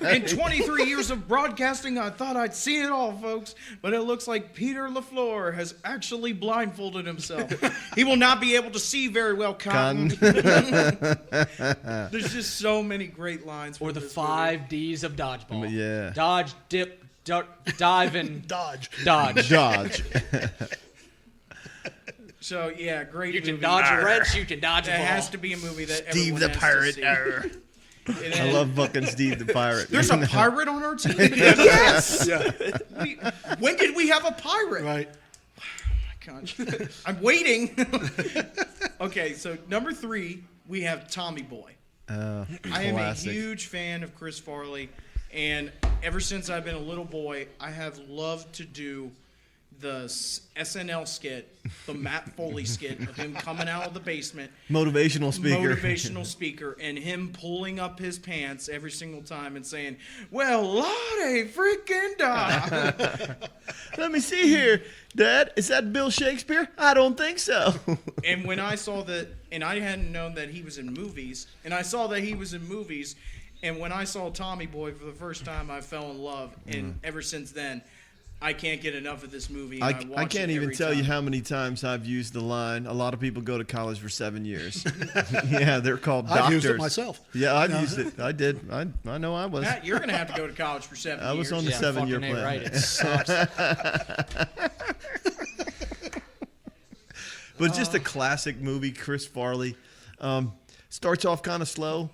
In 23 years of broadcasting, I thought I'd seen it all, folks. But it looks like Peter LaFleur has actually blindfolded himself. He will not be able to see very well, Cotton. There's just so many great lines. Or from the this 5 Ds of dodgeball. Yeah. Dodge, dip, Dive and Dodge. dodge. Dodge. So yeah, great You movie. can dodge a wrench. You can dodge a It ball. has to be a movie that Steve everyone the has to Pirate. see. Arr. And I then- love fucking Steve the Pirate. There's a pirate on our team. Yes. Yeah. When did we have a pirate? Right. God. I'm waiting. Okay, so number 3, we have Tommy Boy. I am a classic. huge fan of Chris Farley, and ever since I've been a little boy, I have loved to do the SNL skit, the Matt Foley skit of him coming out of the basement, Motivational speaker. motivational speaker, and him pulling up his pants every single time and saying, "Well, Lottie freaking da." Let me see here, Dad. Is that Bill Shakespeare? I don't think so. And when I saw that, and I hadn't known that he was in movies, and I saw that he was in movies, and when I saw Tommy Boy for the first time, I fell in love, and ever since then, I can't get enough of this movie. And I watch can't it even every tell you time. how many times I've used the line. A lot of people go to college for 7 years. Yeah, they're called doctors. I've used it myself. Yeah, I've used it. I did. I know I was. Matt, you're gonna have to go to college for 7 years. I was on the Yeah, 7-year fucking A, plan. right? It sucks. But just a classic movie, Chris Farley. Starts off kind of slow.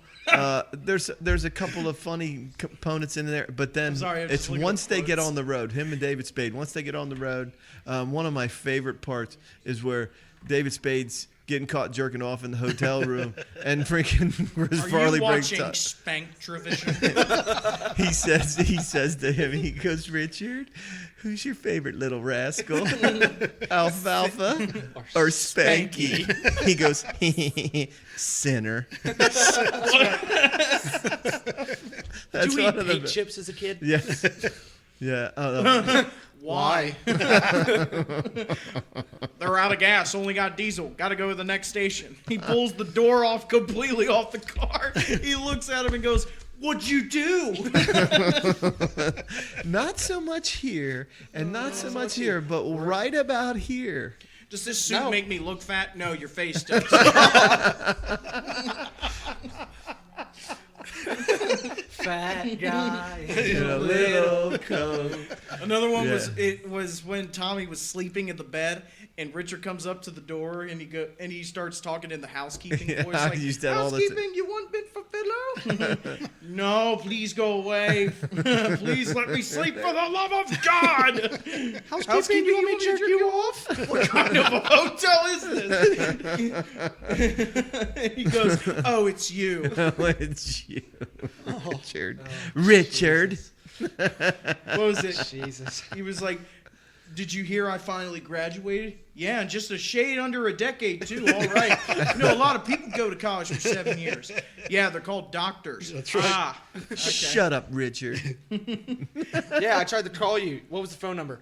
There's a couple of funny components in there, but then sorry, I was just it's looking once at they get quotes. on the road, him and David Spade, once they get on the road, one of my favorite parts is where David Spade's getting caught jerking off in the hotel room, and freaking Chris Are Farley you breaks watching up. Spanktravision? He says to him, he goes, "Richard, who's your favorite little rascal? Alfalfa or Spanky?" He goes, "Sinner." That's Did you one eat of the paint chips as a kid? Yeah. Yeah. Why? They're out of gas. Only got diesel. Got to go to the next station. He pulls the door off completely off the car. He looks at him and goes, "What'd you do?" Not so much here and not so much here, but right about here. Does this suit No. make me look fat? No, your face does. Fat guy. In a little coat. Another one Yeah. was when Tommy was sleeping in the bed and Richard comes up to the door and he starts talking in the housekeeping Yeah, voice I like, use that all the time. "Housekeeping, you want bit for pillow?" "No, please go away. Please let me sleep for the love of God." "Housekeeping, you want me to jerk you off?" "What kind of a hotel is this?" He goes, "Oh, it's you." Oh, it's you. Richard. Richard. What was it? Jesus. He was like, "Did you hear I finally graduated?" "Yeah, and just a shade under a decade, too. All right." "You know, a lot of people go to college for 7 years." "Yeah, they're called doctors." That's right. Ah, okay. Shut up, Richard. Yeah, I tried to call you. What was the phone number?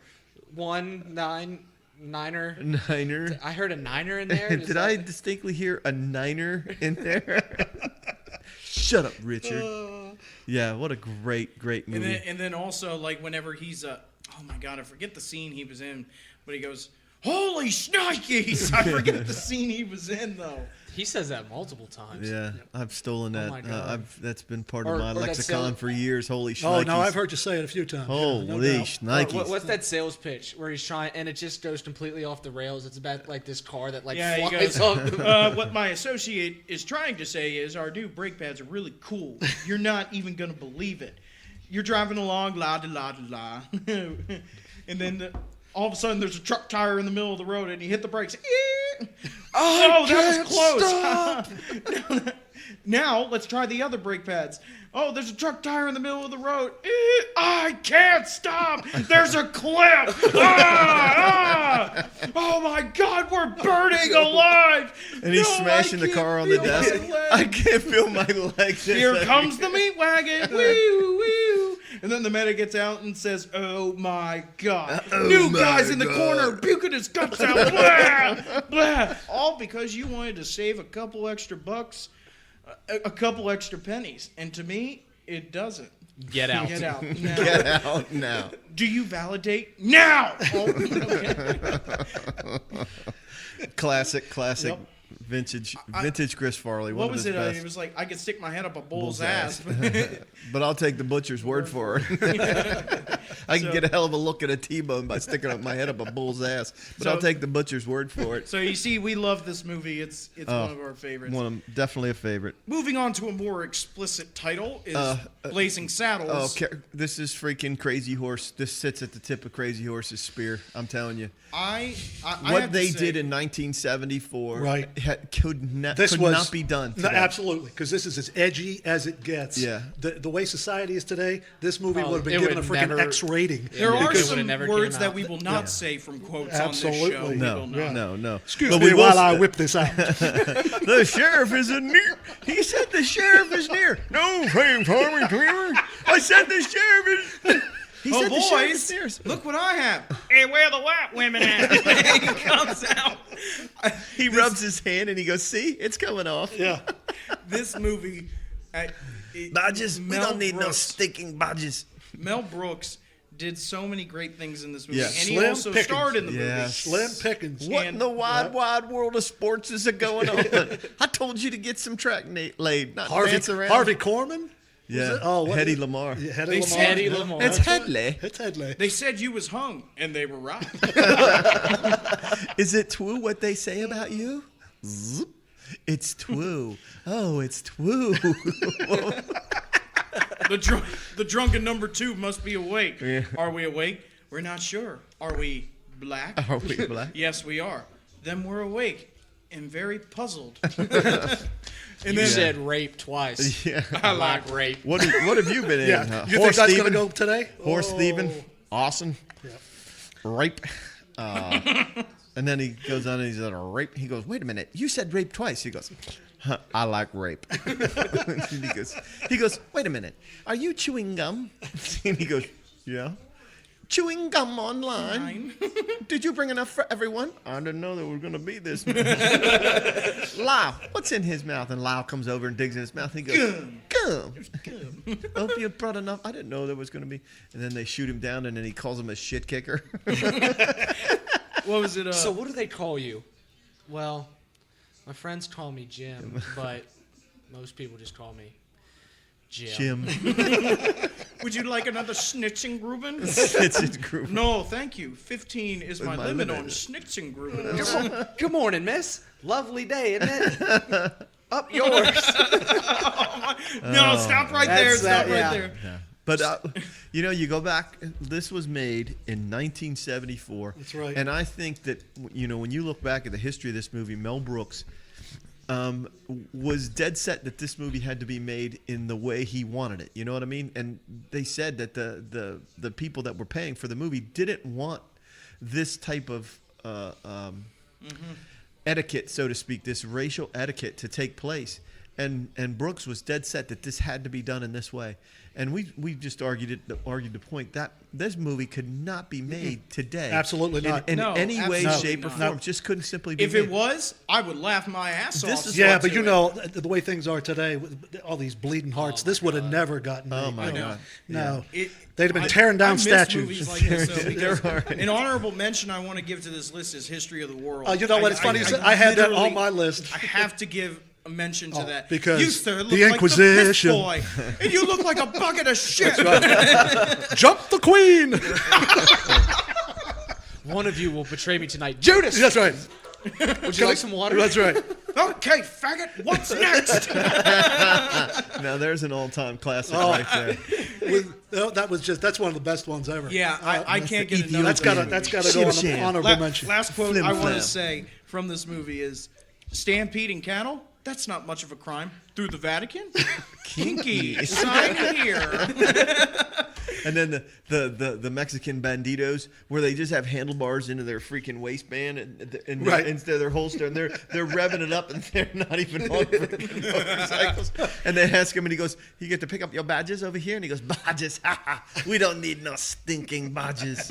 199er. Niner. I heard a niner in there. Did I distinctly hear a niner in there? Shut up, Richard. Yeah, what a great movie. And then also, like, whenever he's, oh my God, I forget the scene he was in, but he goes, "Holy shnikes!" I forget the scene he was in, though. He says that multiple times. Yeah, I've stolen that. my God. That's been part of Or- my or that lexicon sale- for years. Holy shnikes. Oh, no, I've heard you say it a few times. Holy no doubt. Or shnikes. what's that sales pitch where he's trying and it just goes completely off the rails? It's about like this car that like Yeah, he flies goes, off the "What my associate is trying to say is our new brake pads are really cool. You're not even going to believe it. You're driving along, la da la da la." And then all of a sudden there's a truck tire in the middle of the road and you hit the brakes. Oh, that was close. Now let's try the other brake pads. Oh, there's a truck tire in the middle of the road. I can't stop. There's a cliff. Oh my God, we're burning alive. And he's No, I smashing the can't car on the feel desk. my legs. I can't feel my legs. Here comes the meat wagon. Woo, woo. And then the medic gets out and says, "Oh my God. New my guy's in the God. corner puking his guts out. Blah, blah." All because you wanted to save a couple extra bucks, a couple extra pennies. And to me, it doesn't. Get out. Get out now. Get out now. Do you validate now? Oh, okay. Classic. Yep. vintage Chris Farley. What one was of it? his best. It was like I could stick my head up a bull's Bull's ass. But I'll take the butcher's word for it. I can get a hell of a look at a T-bone by sticking up my head up a bull's ass, but So- I'll take the butcher's word for it. So you see, we love this movie. It's one of our favorites. Definitely a favorite. Moving on to a more explicit title is Blazing Saddles. Oh, this is freaking Crazy Horse. This sits at the tip of Crazy Horse's spear. I'm telling you. I What have they to say, did in 1974 Right. could not be done No, today. absolutely, because this is as edgy as it gets. Yeah. The way society is today, this movie Oh, would have been it given a would freaking never- X rating. there are because it some would've never words came that out. we will not say from quotes on this show. Absolutely. We No, will not. no. Excuse But me we will while I say- whip this out. The sheriff is near. He said the sheriff is near. No, Frank Farmer Cleaver. I said the sheriff is. He Oh said the sheriff is near. boys, look what I have. Hey, where the white women at? He comes out. He rubs his hand and he goes, "See, it's coming off." Yeah. This movie, Badges. We Mel don't need no Brooks. stinking badges. Mel Brooks did so many great things in this movie, Yeah. and he Slim also pickings. starred in the Yeah. movie. Slim Pickens. What in the wide world of sports is it going on? I told you to get some track laid, not dance around. Harvey Korman? Yeah. it? Oh, what Hedy is- Lamar. Yeah, Hedy They Lamar. said Hedy Yeah. Lamar. It's That's right. Headley. It's Headley. They said you was hung, and they were right. Is it true what they say about you? Zoop. It's true. Oh, it's true. The drunken number 2 must be awake. Yeah. Are we awake? We're not sure. Are we black? Are we black? Yes, we are. Then we're awake and very puzzled. You said rape twice. Yeah. I like rape. What have you been in? Yeah. You think Horse that's going to thieving? go today? Horse Oh. thieving? Awesome. Yeah. Rape. And then he goes on and he's at a rape. He goes, "Wait a minute. You said rape twice." He goes, "Huh, I like rape." And he goes, "Wait a minute. Are you chewing gum?" And he goes, "Yeah." Chewing gum online. Did you bring enough for everyone? I didn't know there was going to be this. Lyle, what's in his mouth? And Lyle comes over and digs in his mouth. And he goes, Gum. Hope you brought enough. I didn't know there was going to be. And then they shoot him down, and then he calls him a shit kicker. What was it? So what do they call you? Well, my friends call me Jim, but most people just call me Jim. Would you like another Schnitzengruben? It's his group. No, thank you. 15 is my my limit limit. on Schnitzengruben. Good morning, miss. Lovely day, isn't it? Up yours. No, stop right there. That's Stop that, right yeah. there. But, you go back, this was made in 1974. That's right. And I think that, when you look back at the history of this movie, Mel Brooks was dead set that this movie had to be made in the way he wanted it. You know what I mean? And they said that the people that were paying for the movie didn't want this type of etiquette, so to speak, this racial etiquette to take place. And Brooks was dead set that this had to be done in this way. And we just argued the point that this movie could not be made today. Absolutely not. In No, any way, absolutely shape, or not. form. No. Just couldn't simply be If made. it was, I would laugh my ass This off. is Yeah, to but it. the way things are today, with all these bleeding hearts, this would have never gotten made. Oh, my God. No. It- They'd have been I- tearing I down miss statues. movies like this, though, There because are. an honorable mention I want to give to this list is History of the World. You know what? It's funny. I had that on my list. I have to give a mention to that because you, sir, look the like Inquisition. the piss boy, and you look like a bucket of shit. Jump the queen. One of you will betray me tonight. Judas! That's right. Would you like some water? That's right. Okay, faggot, what's next? Now there's an all-time classic Oh. right there. That's one of the best ones ever. Yeah, I can't get enough. That's of got this to that's movie. got to go on Shim an sham. honorable mention. Last quote Flim I want flam. to say from this movie is stampeding cattle, that's not much of a crime. Through the Vatican? Kinky. Sign here. And then the Mexican banditos, where they just have handlebars into their freaking waistband and Right. instead of their holster, and they're revving it up, and they're not even on freaking motorcycles. And they ask him, and he goes, "You get to pick up your badges over here?" And he goes, "Badges? Ha ha! We don't need no stinking badges."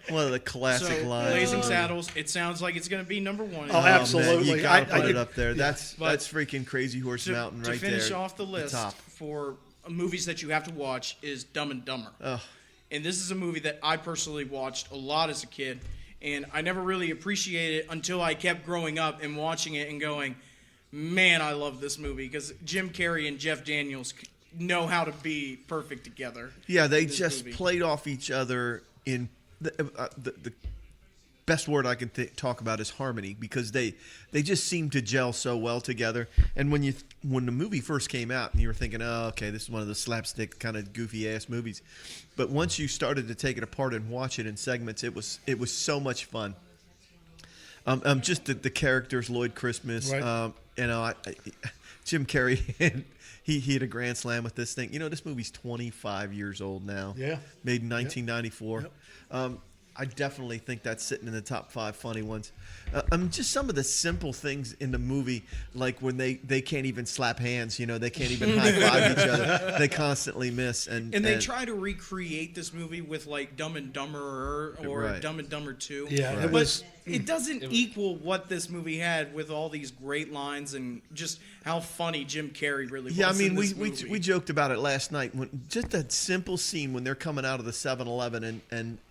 One of the classic So, lines. Blazing Saddles, it sounds like it's going to be number one. Oh, absolutely. Man, you gotta I put did- it up there. That's But freaking Crazy Horse Mountain to right there. finish off the list top. for movies that you have to watch is Dumb and Dumber. Ugh. And this is a movie that I personally watched a lot as a kid, and I never really appreciated it until I kept growing up and watching it and going, man, I love this movie because Jim Carrey and Jeff Daniels know how to be perfect together. Yeah, they in this just movie. played off each other in the best word I can talk about is harmony, because they just seem to gel so well together. And when the movie first came out, and you were thinking, oh, okay, this is one of the slapstick kind of goofy ass movies, but once you started to take it apart and watch it in segments, it was so much fun. Just the characters, Lloyd Christmas, Right. Jim Carrey. He hit a grand slam with this thing. This movie's 25 years old now. Yeah. Made in 1994. Yep. I definitely think that's sitting in the top 5 funny ones. Just some of the simple things in the movie, like when they can't even slap hands. They can't even high five each other. They constantly miss. And And they try to recreate this movie with like Dumb and Dumber or Right. Dumb and Dumber 2. Yeah, Right. it But was. it doesn't equal what this movie had with all these great lines and just how funny Jim Carrey really was. Yeah, I mean, in we this movie. we joked about it last night. When just that simple scene when they're coming out of the 7-Eleven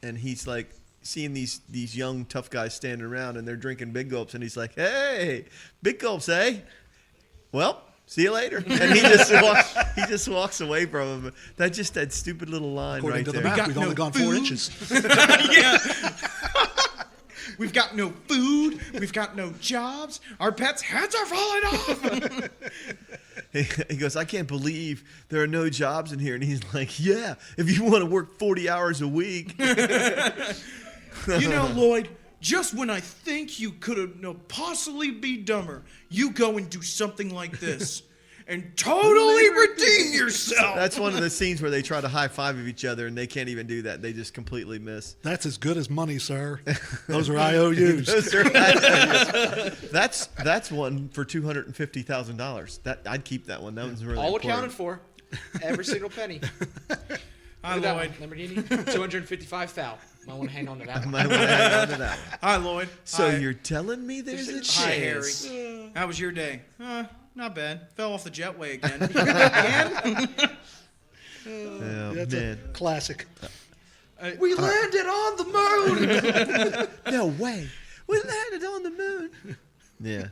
and he's like seeing these young tough guys standing around and they're drinking big gulps, and he's like, "Hey, big gulps, eh? Well, see you later." And he just walks away from him. That stupid little line According right to the there. map, got we've no only gone 4 food. inches. Yeah. We've got no food. We've got no jobs. Our pets' heads are falling off. He goes, "I can't believe there are no jobs in here." And he's like, "Yeah, if you want to work 40 hours a week." You know, Lloyd, just when I think you could have possibly be dumber, you go and do something like this and totally redeem yourself. That's one of the scenes where they try to high five of each other and they can't even do that. They just completely miss. That's as good as money, sir. Those are IOUs. Those are- that's one for $250,000. That I'd keep that one. That one's really All important. accounted for. Every single penny. Hi, Look at that Lloyd. one, Lamborghini, 255,000. Might want to hang on to that one. Might wanna hang on to that one. Hi, Lloyd. So Hi. you're telling me there's a Hi, Harry. chance? How was your day? Not bad. Fell off the jetway again. Again? Oh, That's man. a classic. We landed on the moon. No way. We landed on the moon. Yeah.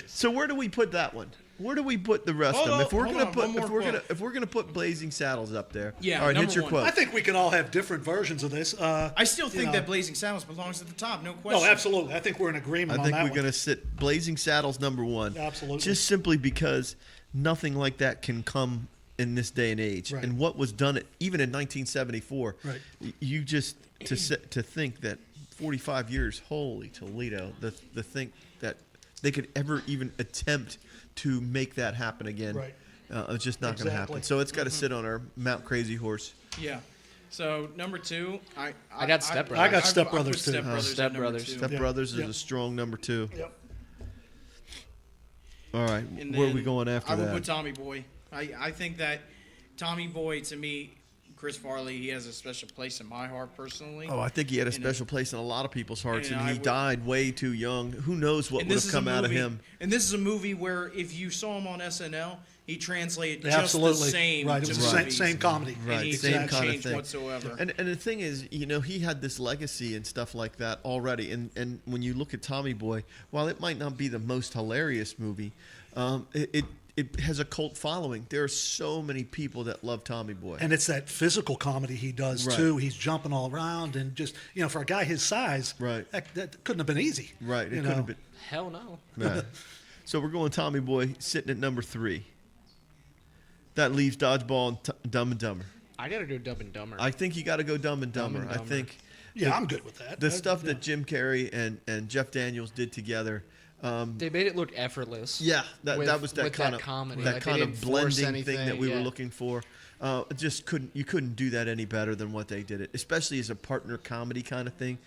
So where do we put that one? Where do we put the rest Hold of them? on, If we're hold gonna on, put one more quote. if we're gonna put Blazing Saddles up there. Yeah, All right, hit number your one. quote. I think we can all have different versions of this. I still think know. that Blazing Saddles belongs at the top. No question. No, absolutely. I think we're in agreement I on think that we're one. going to sit Blazing Saddles number 1. Absolutely. Just simply because nothing like that can come in this day and age. Right. And what was done even in 1974. Right. You just to think that 45 years, holy Toledo, the think that they could ever even attempt to make that happen again. Right. It's just not going to happen. Exactly. So it's got to sit on our Mount Crazy horse. Yeah. So number 2, I got Step Brothers. I got I've Step put Brothers, too. Step Brothers. Step at number Brothers. 2. Step Yeah. Brothers is Yeah. a strong number 2. Yep. All right. And Where are we then going after I would that? put Tommy Boy. I think that Tommy Boy, to me, Chris Farley, he has a special place in my heart personally. Oh, I think he had a And special place in a lot of people's hearts, and and I he would- died way too young. Who knows what And would this have is a come out of movie- him? And this is a movie where if you saw him on SNL, he translated Yeah, just absolutely. the same. Right. It to was the movies. same comedy. And Right, he same didn't kind of change thing. whatsoever. And the thing is, he had this legacy and stuff like that already. And when you look at Tommy Boy, while it might not be the most hilarious movie, it has a cult following. There are so many people that love Tommy Boy. And it's that physical comedy he does, Right. too. He's jumping all around and just, for a guy his size, Right. that couldn't have been easy. Right, it you couldn't know. have been. Hell no. Yeah. So we're going Tommy Boy sitting at number 3. That leaves Dodgeball and Dumb and Dumber. I gotta do Dumb and Dumber. I think you got to go Dumb and Dumb Dumber. and I Dumber. think Yeah, I'm good with that. the stuff that Jim Carrey and Jeff Daniels did together. They made it look effortless. Yeah, that With- was that with kind that of comedy. that Like, they kind of didn't force blending thing that anything, we were yeah. looking for. Just couldn't do that any better than what they did it, especially as a partner comedy kind of thing.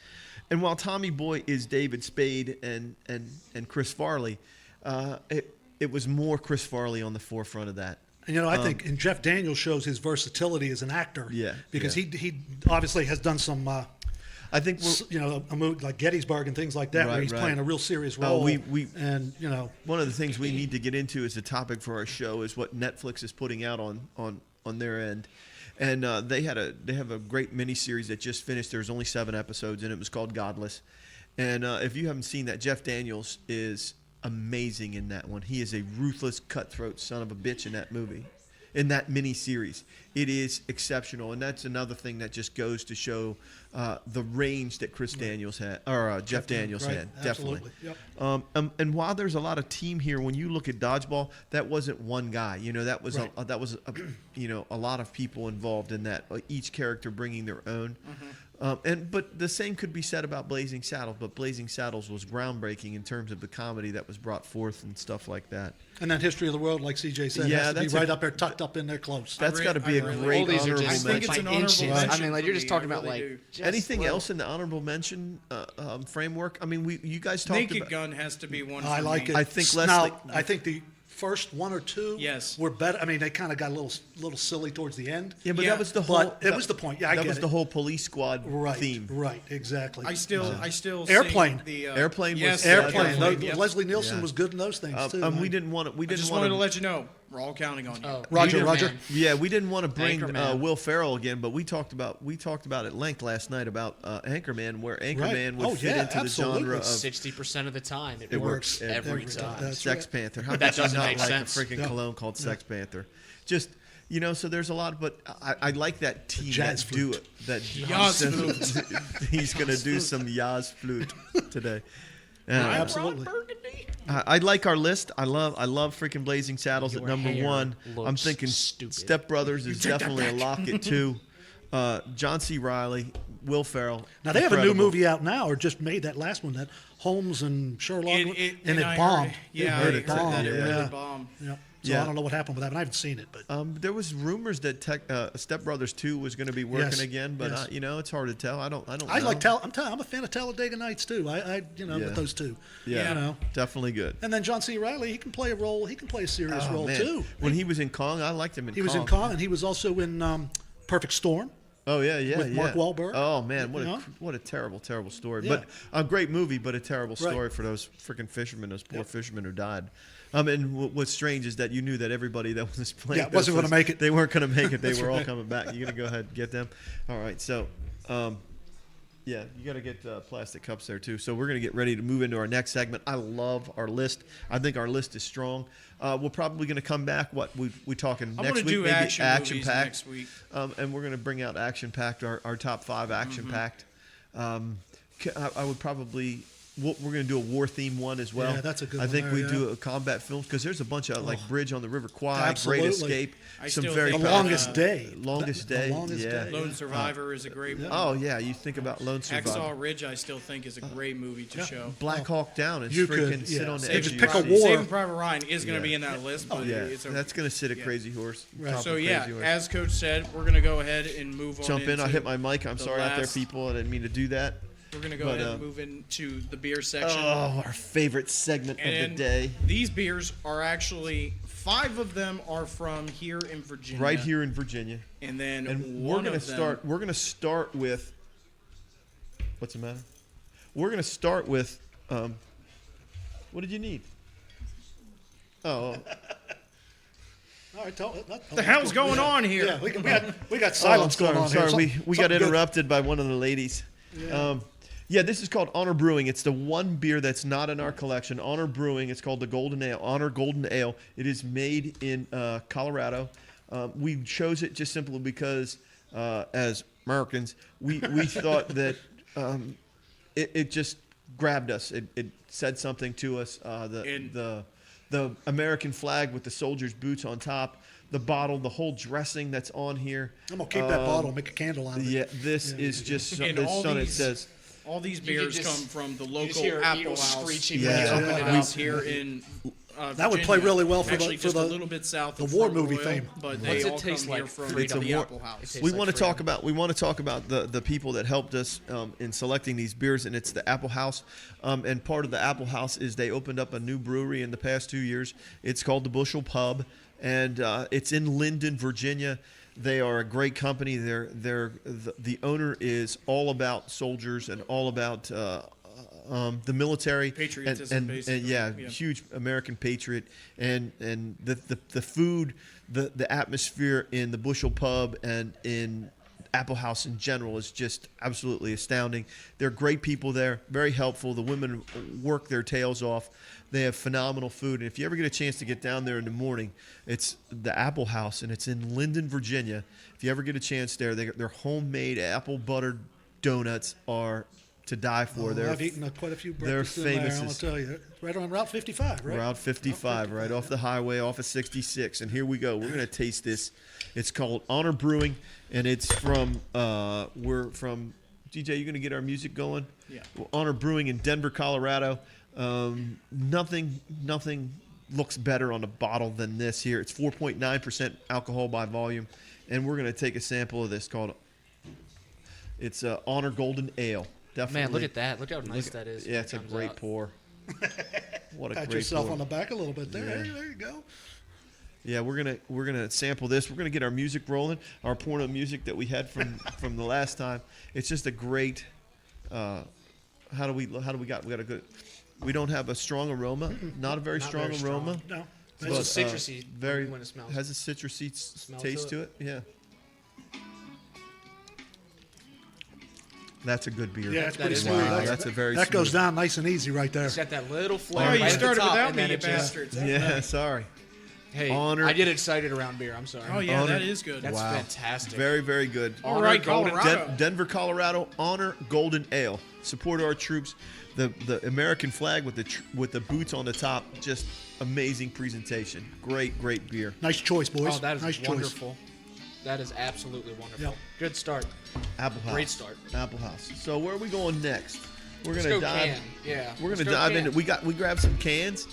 And while Tommy Boy is David Spade and Chris Farley, it was more Chris Farley on the forefront of that. And I think and Jeff Daniels shows his versatility as an actor. Yeah, Because yeah. he obviously has done some, I think we're, a movie like Gettysburg and things like that, where Right, he's right. playing a real serious Oh, role. we- and one of the things we need to get into as a topic for our show is what Netflix is putting out on their end. And they have a great miniseries that just finished. There's only 7 episodes, and it was called Godless. And if you haven't seen that, Jeff Daniels is amazing in that one. He is a ruthless, cutthroat son of a bitch in that movie. In that mini series, it is exceptional, and that's another thing that just goes to show the range that Chris Daniels had, or Jeff Daniels Right, had, definitely. absolutely. Yep. And while there's a lot of team here, when you look at dodgeball, that wasn't one guy. That was Right. a lot of people involved in that. Each character bringing their own. But the same could be said about Blazing Saddles. But Blazing Saddles was groundbreaking in terms of the comedy that was brought forth and stuff like that. And then History of the World, like CJ said, Yeah, has to be that's right up there, tucked up in there close. That's I got to be a really- great All these are honorable just I think like it's mention. an honorable inches. mention I mean, like for you're just me, talking I about really like do. just Anything little- else in the honorable mention framework? I mean, you guys talked Naked about. Gun has to be one. I for like me. it. I think now, Leslie- I think the first one or two Yes. were better. I mean, they kind of got a little silly towards the end. Yeah, but Yeah, that was the whole. but it was the point. Yeah, I that get was it. the whole police squad Right. theme. Right. Exactly. I still Airplane. sing the Airplane was- yes, Airplane. yep. Leslie Nielsen Yeah. was good in those things too. We man. didn't want to. We I didn't just want wanted to let you know we're all counting on you. Oh, Roger, Anchorman. Roger. Yeah, we didn't want to bring Anchorman. Will Ferrell again, but we talked about at length last night about Anchorman, where Anchorman would Oh, fit yeah, into the genre absolutely. of 60% of the time, it, It works works every every time. That's Sex right. Panther. How That does doesn't not make like sense. a freaking Yeah. cologne called Sex Panther? Just so there's a lot, but I like that team jazz that do flute. it. That Yaz he's gonna do some Yaz flute today. Yeah. Absolutely. I like our list. I love freaking Blazing Saddles at Your number hair one. I'm looks thinking stupid. Step Brothers is definitely a lock at two. John C. Reilly, Will Ferrell. Now they have a new incredible. movie out now, or just made that last one, that Holmes and Sherlock, and it I bombed. Heard, yeah, heard I it heard that it yeah. really bombed. Yeah. So Yeah. I don't know what happened with that, but I haven't seen it. But There was rumors that Step Brothers 2 was going to be working Yes, again, but yes. it's hard to tell. I don't I know. like I'm a fan of Talladega Nights too. I Yeah. with those two. Yeah, You know. definitely good. And then John C. Reilly, he can play a role. He can play a serious Oh, role man. too. When he was in Kong, I liked him in He Kong. was in Kong, and he was also in Perfect Storm. Oh yeah, with Mark Wahlberg. Oh man, You know? what a terrible story. Yeah. But a great movie, but a terrible Right. story for those freaking fishermen, those poor fishermen who died. And what's strange is that you knew that everybody that was playing Yeah, wasn't those gonna make it. They weren't going to make it. They That's were all right. coming back. You're going to go ahead and get them. All right, so. Yeah, you got to get plastic cups there too. So we're going to get ready to move into our next segment. I love our list. I think our list is strong. We're probably going to come back. What we talking I'm next gonna week? do Maybe action movies packed. next week. And we're going to bring out action packed. Our top 5 action packed. I would probably. We're going to do a war theme one as well. Yeah, that's a good I one think there, we yeah. do a combat films because there's a bunch of like Bridge on the River Kwai, Absolutely. Great Escape, I some still very think The powerful- Longest Day. Longest The Day. Longest yeah. Day. Lone Survivor is a great one. Oh yeah, you think about Lone Hacksaw Survivor. Ridge, I still think is a great movie to show. Black Hawk Down and You freaking could, sit yeah. on the Say edge just of pick your a seat. war. Saving Private Ryan is going to Yeah. be in that list, but Yeah, it's a, that's going to sit a yeah. crazy horse. Right. Top So of yeah, Crazy Horse. as Coach said, we're going to go ahead and move on. Jump in. I into hit my mic. I'm the sorry out there, last- people. I didn't mean to do that. We're going to go but, ahead and move into the beer section. Oh, our favorite segment of and the day. these beers are actually 5 of them are from here in Virginia. Right here in Virginia. And then And we're one going to of them, start. We're going to start with. What's the matter? We're going to start with. What did you need? Oh, All right, What the hell's going on here? Yeah, we got silence sorry, going on sorry. here. We Something got good. interrupted by one of the ladies. Yeah, this is called Honor Brewing. It's the one beer that's not in our collection. Honor Brewing. It's called the Golden Ale. Honor Golden Ale. It is made in Colorado. We chose it just simply because, as Americans, we thought that it just grabbed us. It said something to us. The American flag with the soldier's boots on top, the bottle, the whole dressing that's on here. I'm gonna keep that bottle and make a candle out of it. Yeah, this is just And this all on it these- says. All these could beers just- come from the You just local hear Apple eagles House. screeching when you Open open it it up up. here in That would play Virginia. really well for Actually the just a little bit south the of war Front movie Royal, theme. but What's they it all taste come like? here from Freedom. the It's a war- Apple House. It tastes We like want to freedom. talk about the people that helped us in selecting these beers, and it's the Apple House. And part of the Apple House is they opened up a new brewery in the past 2 years. It's called the Bushel Pub, and it's in Linden, Virginia. They are a great company. The owner is all about soldiers and all about the military, Patriotism, and basically. yeah, Yeah. huge American patriot, and the food, the atmosphere in the Bushel Pub and in Apple House in general is just absolutely astounding. They're great people there, very helpful. The women work their tails off. They have phenomenal food. And if you ever get a chance to get down there in the morning, it's the Apple House, and it's in Linden, Virginia. If you ever get a chance there, their homemade apple buttered donuts are to die for. I've eaten quite a few they're breakfasts in there, famous I'm going as- to tell you. Right on Route 55, right? Route 55, right off the highway, off of 66. And here we go. We're going to taste this. It's called Honor Brewing, and it's from, we're from, DJ, you going to get our music going? Yeah. Honor Brewing in Denver, Colorado. Nothing looks better on the bottle than this here. It's 4.9% alcohol by volume, and we're going to take a sample of this called, it's Honor Golden Ale. Definitely. Man, look at that. Look how nice that is. Yeah, when it's it a comes great out. pour. What a Pat great yourself pour. on the back a little bit there. Yeah. There you go. Yeah, we're gonna sample this. We're gonna get our music rolling, our porno music that we had from the last time. It's just a great. How do we got we got a good. We don't have a strong aroma, not a very Not strong very aroma. strong. No. It's but, a citrusy very when it smells. has a citrusy taste to it. Yeah. That's a good beer. Yeah, it's That pretty is smooth. wow, that's a very That goes smooth. down nice and easy right there. It's got that little Oh, flavor. you right at the started top, without and me, then you it just- bastards. Yeah, sorry. Hey, Honor- I get excited around beer. I'm sorry. Oh yeah, Honor- that is good. That's Wow. fantastic. Very, very good. All Honor right, Golden- Colorado. Denver, Colorado, Honor Golden Ale. Support our troops. The American flag with the boots on the top. Just amazing presentation. Great beer. Nice choice, boys. Oh, that is nice choice. wonderful. That is absolutely wonderful. Yep. Good start. Apple House. Great start. Apple House. So where are we going next? We're Let's gonna go dive. can. Yeah. We're Let's gonna go dive can. into. We grabbed some cans.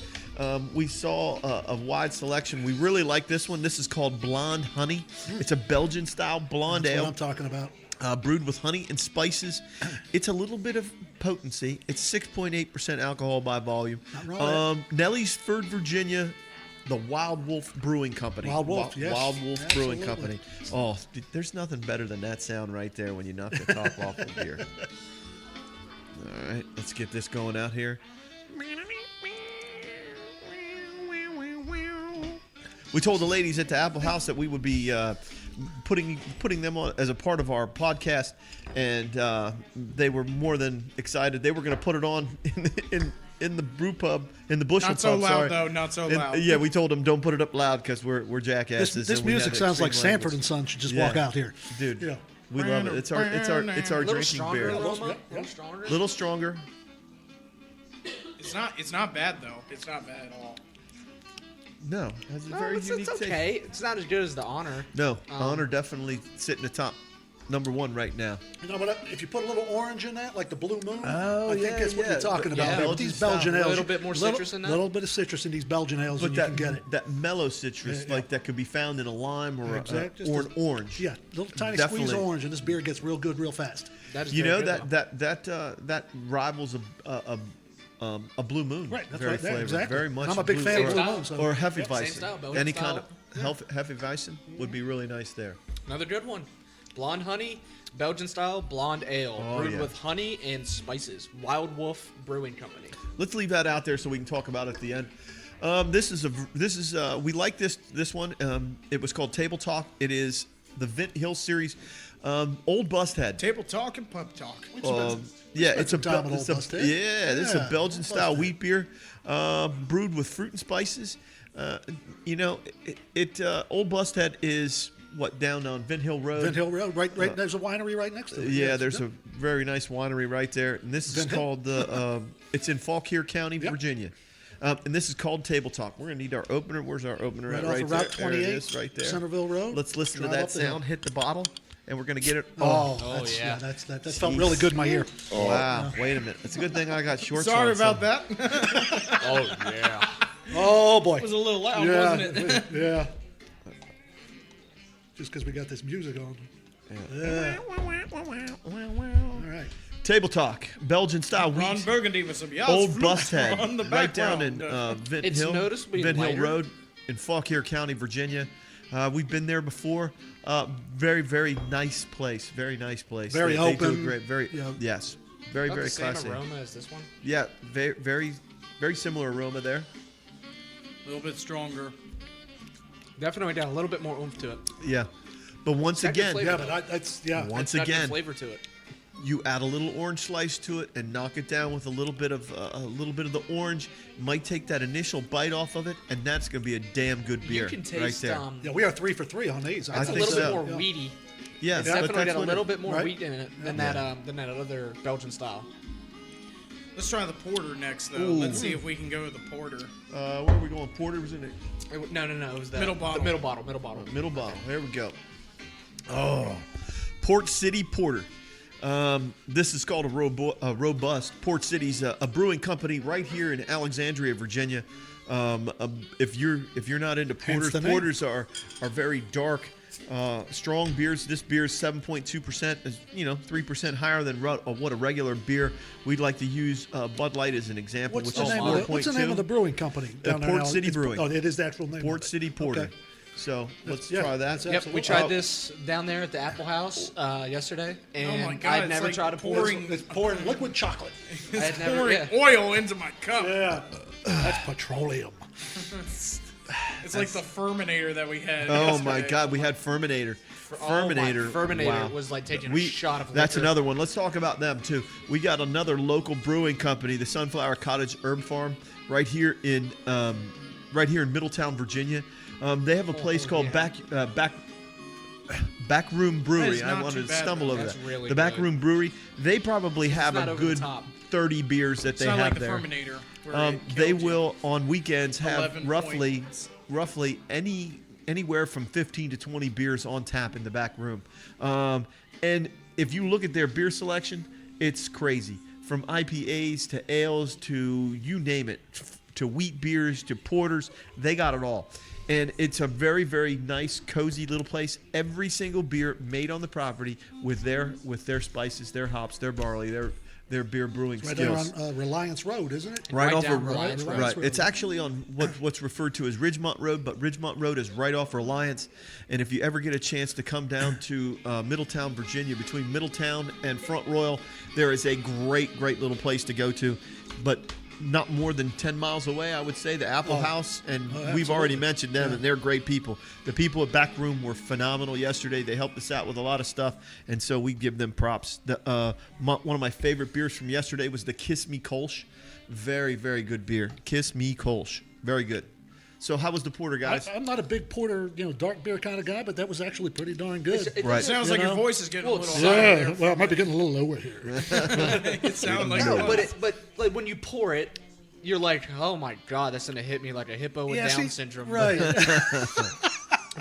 We saw a wide selection. We really like this one. This is called Blonde Honey. It's a Belgian style blonde That's what ale. I'm talking about. Brewed with honey and spices. It's a little bit of potency. It's 6.8% alcohol by volume. Not wrong. Nellysford, Virginia, the Wild Wolf Brewing Company. Wild Wolf, yes. Wild Wolf Brewing Absolutely. Company. Oh, dude, there's nothing better than that sound right there when you knock the top off the beer. All right, let's get this going out here. We told the ladies at the Apple House that we would be putting them on as a part of our podcast, and they were more than excited. They were going to put it on in the brew pub, in the Bushel Not so pub. loud, sorry. though, not so And- loud. Yeah, we told them don't put it up loud because we're jackasses. This and we music have sounds like extreme Sanford language. and Son should just Yeah. walk out here. Dude. Yeah. We love it. It's our A little drinking stronger beer. aroma. Yeah. A little stronger. Little stronger. It's not bad though. It's not bad at all. No, has a No, very it's unique taste. okay. It's not as good as the Honor. No, Honor definitely sitting the top, number one right now. You know, but if you put a little orange in that, like the Blue Moon, Oh, I think yeah, that's what yeah. you're talking Yeah, about. Belgian But these style. Belgian A ales, little bit more citrus in that? little bit of citrus in these Belgian ales, But and you can get it. that mellow citrus, Yeah, like that could be found in a lime or, Exact- just or a- an orange. Yeah, little tiny Definitely. squeeze of orange, and this beer gets real good real fast. That is You very know good, though. that rivals a Blue Moon. Right, that's very right there, flavor. exactly. Very much. I'm a big Blue- fan of or- Blue style. Moon. So. Or Hefeweizen. Same style, Belgian Any style. kind of Hefeweizen would be really nice there. Another good one. Blonde honey, Belgian style blonde ale, Oh, brewed yeah. with honey and spices. Wild Wolf Brewing Company. Let's leave that out there so we can talk about it at the end. We like this one. It was called Table Talk. It is the Vint Hill series. Old Busthead. Table talk and pub talk. Yeah, it's a some time with it's a- Old Busthead. yeah, this is a Yeah, Belgian Old style Busthead. wheat beer, brewed with fruit and spices. Old Busthead is what down on Vint Hill Road. Vint Hill Road, right. There's a winery right next to it. Yeah, Yes, there's yep. a very nice winery right there, and this is Vint Hill. called the. It's in Fauquier County, Yep. Virginia, and this is called Table Talk. We're gonna need our opener. Where's our opener Right at? off Right of there. Route There it 28, is, right there. Centerville Road. Let's listen to Drive that up the hill. sound. Hit the bottle, and we're gonna get it. Oh, Oh, that's, yeah. that felt really good in my ear. Wow! Wait a minute. It's a good thing I got shorts. Sorry on, about so- that. Oh, yeah. Oh boy, It was a little loud, yeah, wasn't it? yeah. Just because we got this music on. Yeah. All right. Table Talk, Belgian style Ron wheat. Burgundy with some yellow Old fruit Busthead, on the right down background. in Vint It's Hill, noticeably Vint Hill lighter. Road in Fauquier County, Virginia. We've been there before. Very, very nice place. Very nice place. Very They do a open. great, very Yeah. yes, very, About very the same classy. aroma as this one. Yeah, very, very, very similar aroma there. A little bit stronger. Definitely got a little bit more oomph to it. Yeah, But once Got good again, flavor. Yeah, but that's once Got good again, flavor to it. you add a little orange slice to it and knock it down with a little bit of the orange. Might take that initial bite off of it, and that's going to be a damn good beer You can taste. right there. Yeah, we are 3 for 3 on these. I It's a think little bit so. more weedy. Yes, It's but definitely that's got a what little it- bit more right? wheat in it than that other Belgian style. Let's try the porter next, though. Ooh. Let's see if we can go with the porter. Where are we going? Porter was in it. No. It was the Middle bottle. The middle bottle. Middle bottle. Middle bottle. There we go. Oh, Port City Porter. This is called a Robust. Port City's a brewing company right here in Alexandria, Virginia. If you're not into porters, the name. porters are very dark, strong beers. This beer is 7.2%, is 3% higher than what a regular beer. We'd like to use Bud Light as an example, What's which the is name 4.2. of what's the name of the brewing company down there? Port now? City It's- Brewing. Oh, it is the actual name. Port of it. City Porter. Okay. So let's Yeah, try that. that's Yep, we absolutely- tried Oh. this down there at the Apple House yesterday, and Oh my God, I'd it's never like tried a pouring- porter. It's pouring liquid chocolate. I had never. Pouring Yeah. oil into my cup. Yeah, that's petroleum. It's like the Ferminator that we had. Oh my yesterday. God, we had Ferminator. Ferminator. Ferminator wow. was like taking a We- shot of That's liquor. another one. Let's talk about them too. We got another local brewing company, the Sunflower Cottage Herb Farm, right here in Middletown, Virginia. They have a place called yeah. Backroom Brewery. That is I not wanted too to bad, stumble though. over That's that. really The good. Backroom Brewery. They probably have not a over the good top. 30 beers that It's they not have like the there. Ferminator. where it They killed you. will on weekends have 11 roughly anywhere from 15 to 20 beers on tap in the back room. And if you look at their beer selection, it's crazy. From IPAs to ales to you name it, to wheat beers to porters, they got it all. And it's a very, very nice, cozy little place. Every single beer made on the property with their spices, their hops, their barley, their beer brewing Right there skills. on Reliance Road, isn't it? Right off down of Reliance Road. right. It's actually on what's referred to as Ridgemont Road, but Ridgemont Road is right off Reliance. And if you ever get a chance to come down to Middletown, Virginia, between Middletown and Front Royal, there is a great little place to go to, but not more than 10 miles away, I would say, the Apple House, and we've already absolutely. mentioned them, and they're great people. The people at Backroom were phenomenal yesterday. They helped us out with a lot of stuff, and so we give them props. One of my favorite beers from yesterday was the Kiss Me Kolsch. Very, very good beer. Kiss Me Kolsch. Very good. So how was the porter, guys? I'm not a big porter, dark beer kind of guy, but that was actually pretty darn good. Right. Sounds You like your know? voice is getting Well, a little Yeah, higher. well, it might be getting a little lower here. It sounded like No, it was. but like when you pour it, you're like, oh my God, that's gonna hit me like a hippo with Down see, syndrome. right?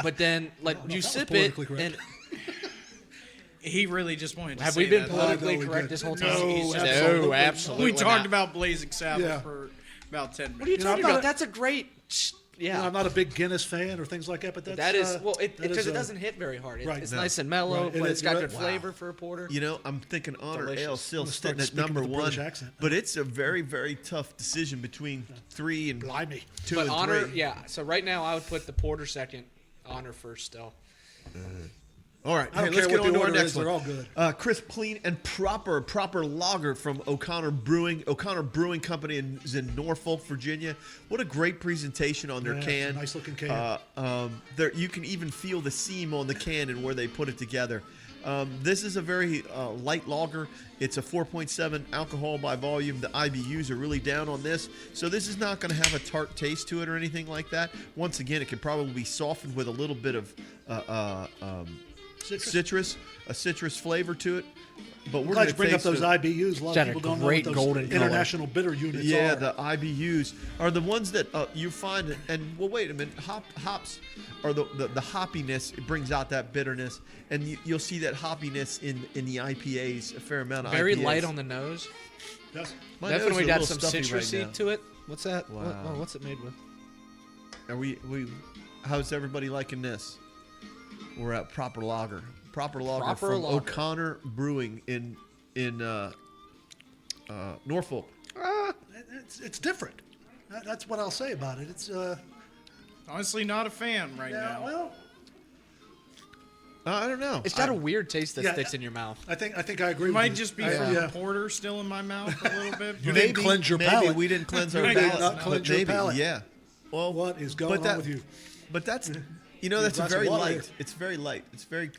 But then, like, know you if that was sip it, politically correct. and He really just wanted to have say we been that. politically No, we correct did. this whole time? No, No, absolutely not. absolutely. We talked not. about Blazing Saddles Yeah. for about 10 minutes. What are you know, talking I'm not about? a- That's a great. Yeah. I'm not a big Guinness fan or things like that, but that's That is that because is, it doesn't hit very hard. right. It's No. nice and mellow, Right. It but is- it's got you're good right. flavor for a porter. You know, I'm thinking Honor Delicious. Ale still I'm gonna start sitting at speaking number with a British one, accent. but it's a very, very tough decision between 3 and Blimey. 2 But and Honor, 3. yeah. So right now, I would put the porter second, Honor first still. All right, I don't let's care get what on the to our order next is, one. they're all good. Crisp, clean, and proper lager from O'Connor Brewing. O'Connor Brewing Company is in Norfolk, Virginia. What a great presentation on their Yeah, it's can. a nice-looking can. There, you can even feel the seam on the can and where they put it together. This is a very light lager. It's a 4.7 alcohol by volume. The IBUs are really down on this. So this is not going to have a tart taste to it or anything like that. Once again, it can probably be softened with a little bit of a citrus flavor to it. But we're Glad going you bring up those IBUs. A lot Got of a people don't know great what those golden color. international bitter units Yeah, are. the IBUs are the ones that you find. And well, wait a minute. Hops are the hoppiness. It brings out that bitterness, and you'll see that hoppiness in the IPAs. A fair amount of Very IPAs. light on the nose. Yes. My nose Definitely is a got little some stuffy right citrusy now. to it. What's that? Wow. What's it made with? Are we? How's everybody liking this? We're at Proper Lager. Proper Lager from Lager. O'Connor Brewing in Norfolk. It's different. That's what I'll say about it. It's Honestly, not a fan right now. well, I don't know. It's got a weird taste that Yeah, sticks in your mouth. I think I agree. It might with you. just be I- from yeah. the porter still in my mouth a little bit. You but- didn't cleanse your maybe palate. we didn't cleanse our Maybe palate. not but cleanse your maybe, palate. Yeah. Well, What is going but on that- with you? But that's You know, that's a glass of very water light. here. It's very light. It's very.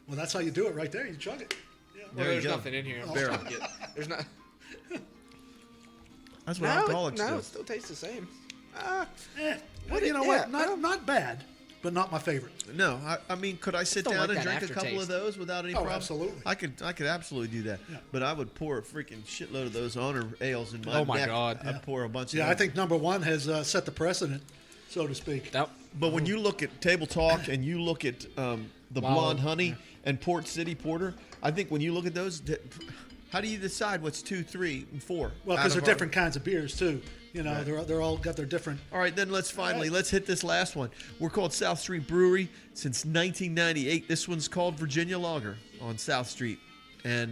Well, that's how you do it right there. You chug it. Yeah. Well, There you there's go. nothing in here. I'm Barrel. just gonna get- There's not. That's what No, alcoholics no, do. it still tastes the same. Well, you know yeah, what? Not bad, but not my favorite. No, I mean, could I sit don't down like and that drink a couple of aftertaste. those without any Oh, problem? absolutely. I could absolutely do that. Yeah. But I would pour a freaking shitload of those Honor ales in my Oh, my neck. God. I'd pour a bunch of Yeah, I them. think number one has set the precedent, so to speak. That, But when you look at Table Talk and you look at the Wow. Blonde Honey and Port City Porter, I think when you look at those, how do you decide what's 2, 3, and 4? Well, out because of they're our- different kinds of beers too. You know, they're all got their different. All right, then let's hit this last one. We're called South Street Brewery since 1998. This one's called Virginia Lager on South Street, and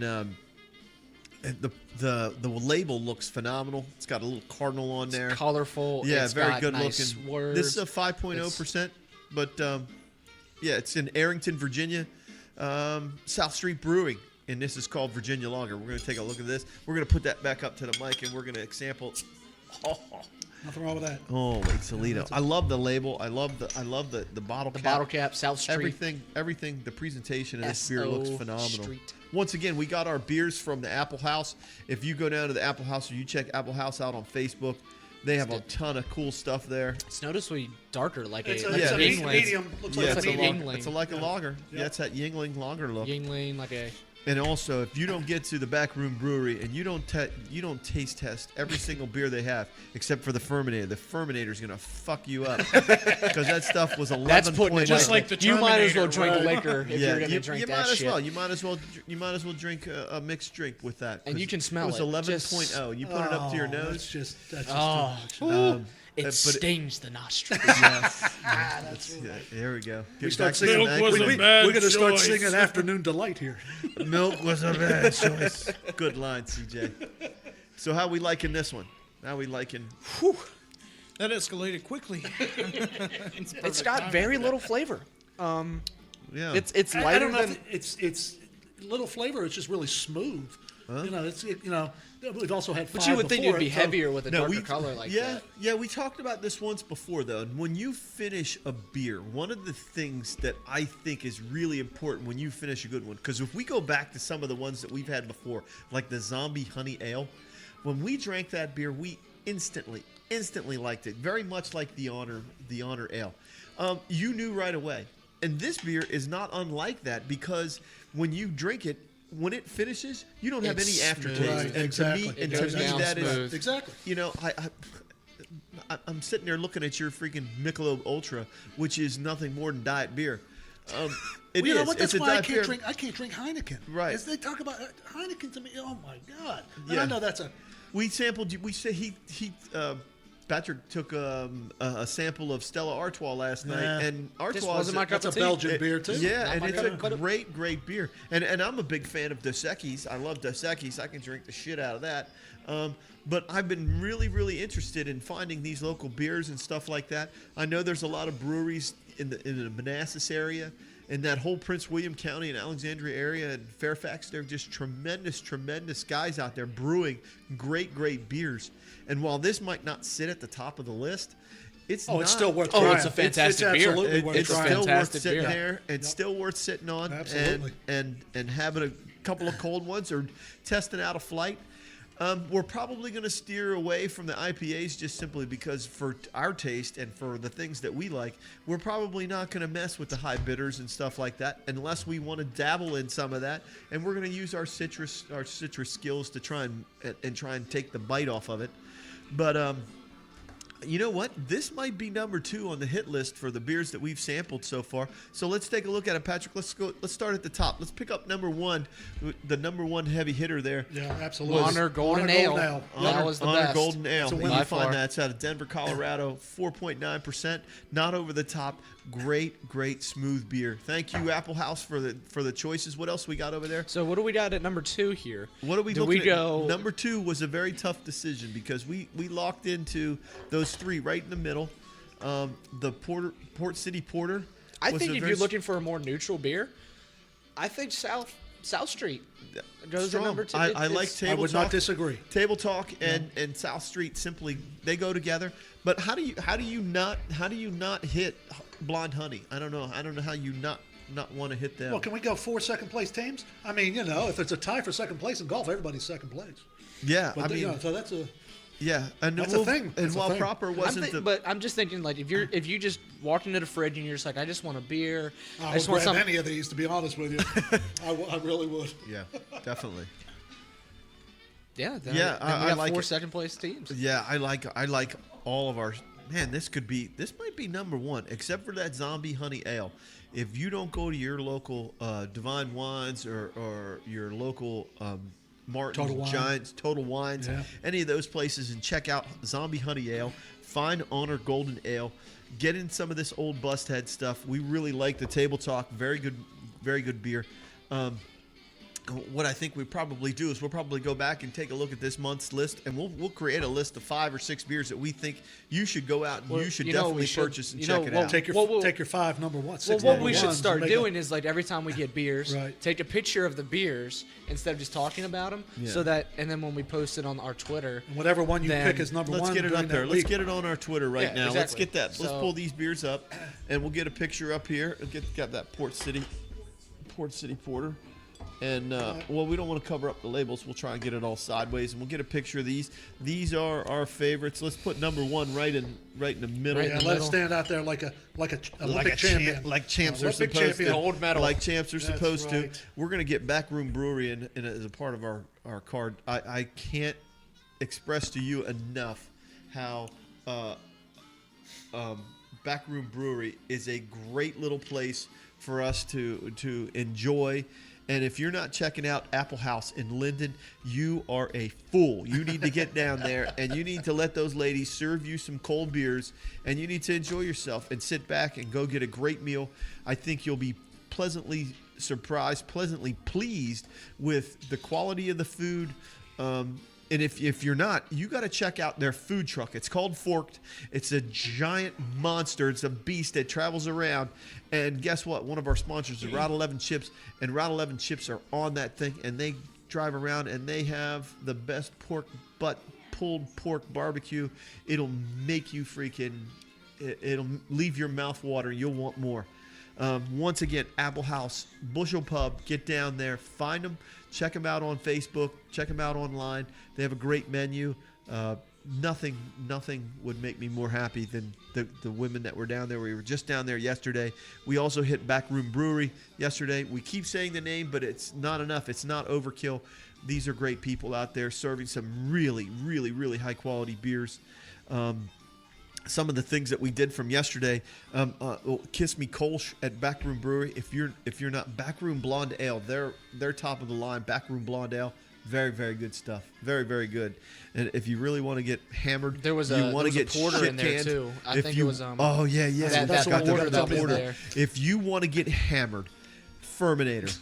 the label looks phenomenal. It's got a little cardinal on there. colorful. Yeah, it's very got good nice looking. Words. This is a 5.0%, but yeah, it's in Arrington, Virginia, South Street Brewing, and this is called Virginia Lager. We're going to take a look at this. We're going to put that back up to the mic, and we're going to sample. Nothing wrong with that. Oh, wait, Toledo. I love the label. I love the bottle cap. bottle cap, South Street. Everything. The presentation of this beer looks S.O. phenomenal. Street. Once again, we got our beers from the Apple House. If you go down to the Apple House or you check Apple House out on Facebook, they have a ton of cool stuff there. It's noticeably darker, like It's a, a, like it's a a Yingling. medium. Looks like Yeah, a it's a medium. Yingling. it's like a lager. Yeah. Yeah, it's that Yingling lager look. Yingling, like a. And also, if you don't get to the Backroom Brewery and you don't taste test every single beer they have, except for the Ferminator's gonna fuck you up because that stuff was 11. That's putting it Just like like the you might as well Terminator, drink right? liquor if yeah, you're gonna you, drink you that might as shit. well. You might as well drink a mixed drink with that. And you 'cause can smell it. it. Was 11.0. Just- You put it up to your Oh, nose. That's just Oh, too much. it but stings the nostrils. Yes. Yeah, there we go. We Get start back to the singing. Milk was next a one. bad We're going to start choice. singing "Afternoon Delight" here. Milk was a bad choice. Good line, CJ. So how we liking this one? How we liking? That escalated quickly. It's got very little flavor. Yeah. It's lighter I don't know than. if it's little flavor. It's just really smooth. You know, we've also had. But you would think it'd be so- heavier with a darker we, color like yeah, that. Yeah, we talked about this once before, though. And when you finish a beer, one of the things that I think is really important when you finish a good one, because if we go back to some of the ones that we've had before, like the Zombie Honey Ale, when we drank that beer, we instantly liked it, very much like the Honor Ale. You knew right away. And this beer is not unlike that because when you drink it, when it finishes, you don't have It's any smooth. aftertaste. Right, And exactly. to me, It and to goes me down that is smooth. Exactly. you know, I'm sitting there looking at your freaking Michelob Ultra, which is nothing more than diet beer. It Well, you know is. what? It's That's a why I diet can't beer. drink. I can't drink Heineken. Right. As they talk about Heineken to me, oh my god! And Yeah. I know that's a. We sampled. We said Patrick took a sample of Stella Artois last night, Yeah. and Artois wasn't my cup That's a of tea. Belgian beer too. Yeah, Not and my it's cup a of- great beer. And I'm a big fan of Dos Equis. I love Dos Equis. I can drink the shit out of that. But I've been really interested in finding these local beers and stuff like that. I know there's a lot of breweries in the Manassas area, in that whole Prince William County and Alexandria area and Fairfax. They're just tremendous guys out there brewing great beers. And while this might not sit at the top of the list, it's Oh, not. it's still worth. Oh, trying. it's a fantastic it's beer. absolutely worth It's trying. still worth fantastic sitting beer. there. It's still worth sitting on Absolutely. and having a couple of cold ones or testing out a flight. We're probably going to steer away from the IPAs just simply because for our taste and for the things that we like, we're probably not going to mess with the high bitters and stuff like that unless we want to dabble in some of that. And we're going to use our citrus skills to try and take the bite off of it. But you know what? This might be number 2 on the hit list for the beers that we've sampled so far. So let's take a look at it, Patrick. Let's start at the top. Let's pick up number 1, the number 1 heavy hitter there. Yeah, absolutely. Honor Golden Honor Ale. Ale. That was the Honor best. Golden Ale. It's a You win. can By find far. that. It's out of Denver, Colorado. 4.9%. Not over the top. Great smooth beer. Thank you, Apple House, for the choices. What else we got over there? So what do we got at number 2 here? What are we Do looking we at? go Number 2 was a very tough decision because we locked into those 3 right in the middle. The Port City Porter. I was think a if very you're looking for a more neutral beer, I think South South Street. Those are Strong. number two. I like It's- Table I would Talk. not disagree. Table Talk and South Street simply they go together. But how do you not hit Blonde Honey? I don't know how you not want to hit them. Well, can we go 4 second place teams? I mean, if it's a tie for second place in golf, everybody's second place. Yeah, But I mean, so that's a yeah, and that's a thing. And That's a while thing. Proper wasn't the but I'm just thinking, like, if you just walked into the fridge and you're just like, I just want a beer, I I would just want grab something. any of these, to be honest with you. I really would. yeah, definitely. Yeah, then Yeah, then we I got like four it. second place teams. Yeah, I like all of our. Man, this might be number one, except for that Zombie Honey Ale. If you don't go to your local Divine Wines or your local Martin's, Total Wine. Giants, Total Wines, Yeah. any of those places, and check out Zombie Honey Ale, find Honor Golden Ale, get in some of this old Busthead stuff. We really like the Table Talk. Very good beer. What I think we probably do is we'll probably go back and take a look at this month's list, and we'll create a list of 5 or 6 beers that we think you should go out and Well, you should you know, definitely we should- purchase and you check know, it well, out. Take your Well, take your 5 number one. Well, 6 what number we should ones and start make doing is, like, every time we get beers, Right. take a picture of the beers instead of just talking about them, Yeah. so that, and then when we post it on our Twitter, whatever one you then pick as number Let's one. get it during up there. that Let's week. get it on our Twitter right Yeah, now. Let's exactly. get that. Let's So- pull these beers up, and we'll get a picture up here. Got that Port City Porter. And well, we don't want to cover up the labels. We'll try and get it all sideways, and we'll get a picture of these. These are our favorites. Let's put number one right in the middle. Right Yeah, in the let it middle. stand out there like a Olympic a champion. like champs are Olympic supposed champion. to. Gold medal. Like champs are That's supposed to. right. We're gonna get Backroom Brewery in as a part of our card. I can't express to you enough how Backroom Brewery is a great little place for us to enjoy. And if you're not checking out Apple House in Linden, you are a fool. You need to get down there, and you need to let those ladies serve you some cold beers, and you need to enjoy yourself and sit back and go get a great meal. I think you'll be pleasantly surprised, pleasantly pleased with the quality of the food. And if you're not, you got to check out their food truck. It's called Forked. It's a giant monster. It's a beast that travels around. And guess what? One of our sponsors is Route 11 Chips, and Route 11 Chips are on that thing, and they drive around, and they have the best pulled pork barbecue. It'll make you it'll leave your mouth watering. You'll want more. Once again, Apple House, Bushel Pub. Get down there, find them, check them out on Facebook, check them out online. They have a great menu. Nothing would make me more happy than the women that were down there. We were just down there yesterday. We also hit Backroom Brewery yesterday. We keep saying the name, but it's not enough. It's not overkill. These are great people out there serving some really, really, really high quality beers. Some of the things that we did from yesterday, Kiss Me Kolsch at Backroom Brewery. If you're not, Backroom Blonde Ale, they're top of the line. Backroom Blonde Ale, very, very good stuff. Very, very good. And if you really want to get hammered, There was you a- want to there was get a porter shit in there, canned. too. I If think it you- was, oh yeah, yeah. that That's got the- porter that the was porter. there. If you want to get hammered, Ferminator,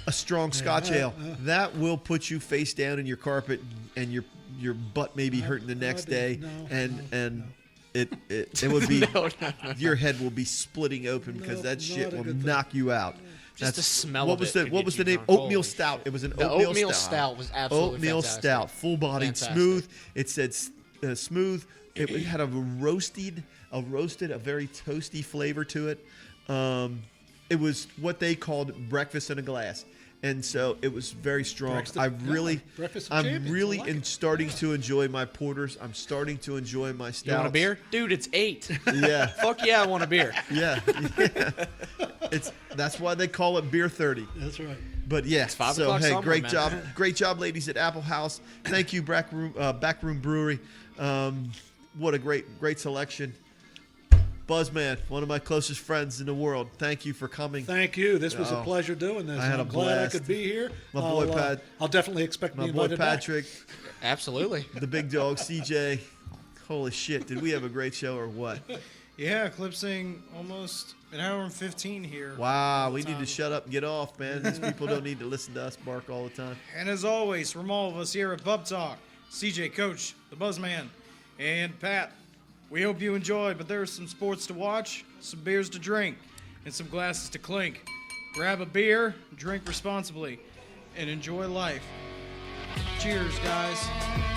a strong Scotch ale, that will put you face down in your carpet, and your butt may be hurting the next day, and it would be your head will be splitting open because that shit not a will good thing. knock you out. Just the smell what of was it the could what get was you the name? drunk. Oatmeal Holy stout. It was an The oatmeal stout was absolutely oatmeal fantastic. stout, full bodied, Fantastic. smooth. It said smooth. It had a roasted, a very toasty flavor to it. It was what they called breakfast in a glass, and so it was very strong. Breakfast- breakfast of I'm champions. really I like it. starting to enjoy my porters. I'm starting to enjoy my stouts. You want a beer? Dude, it's 8. Yeah. Fuck yeah, I want a beer. Yeah, that's why they call it Beer 30. That's right. But yeah, 5 so o'clock hey, somewhere, great man. job, ladies at Apple House. Thank you, Backroom Brewery. What a great selection. Buzzman, one of my closest friends in the world. Thank you for coming. Thank you. This was a Oh, pleasure doing this. I had I'm a glad I blast. could be here. My boy Pat- I'll definitely expect to My be boy invited back. Patrick, Absolutely. the big dog CJ. Holy shit! Did we have a great show or what? Yeah, eclipsing almost an hour and 15 here. Wow, we need to shut up and get off, man. These people don't need to listen to us bark all the time. And as always, from all of us here at Bub Talk, CJ Coach, the Buzzman, and Pat, we hope you enjoyed, but there's some sports to watch, some beers to drink, and some glasses to clink. Grab a beer, drink responsibly. and enjoy life. Cheers, guys.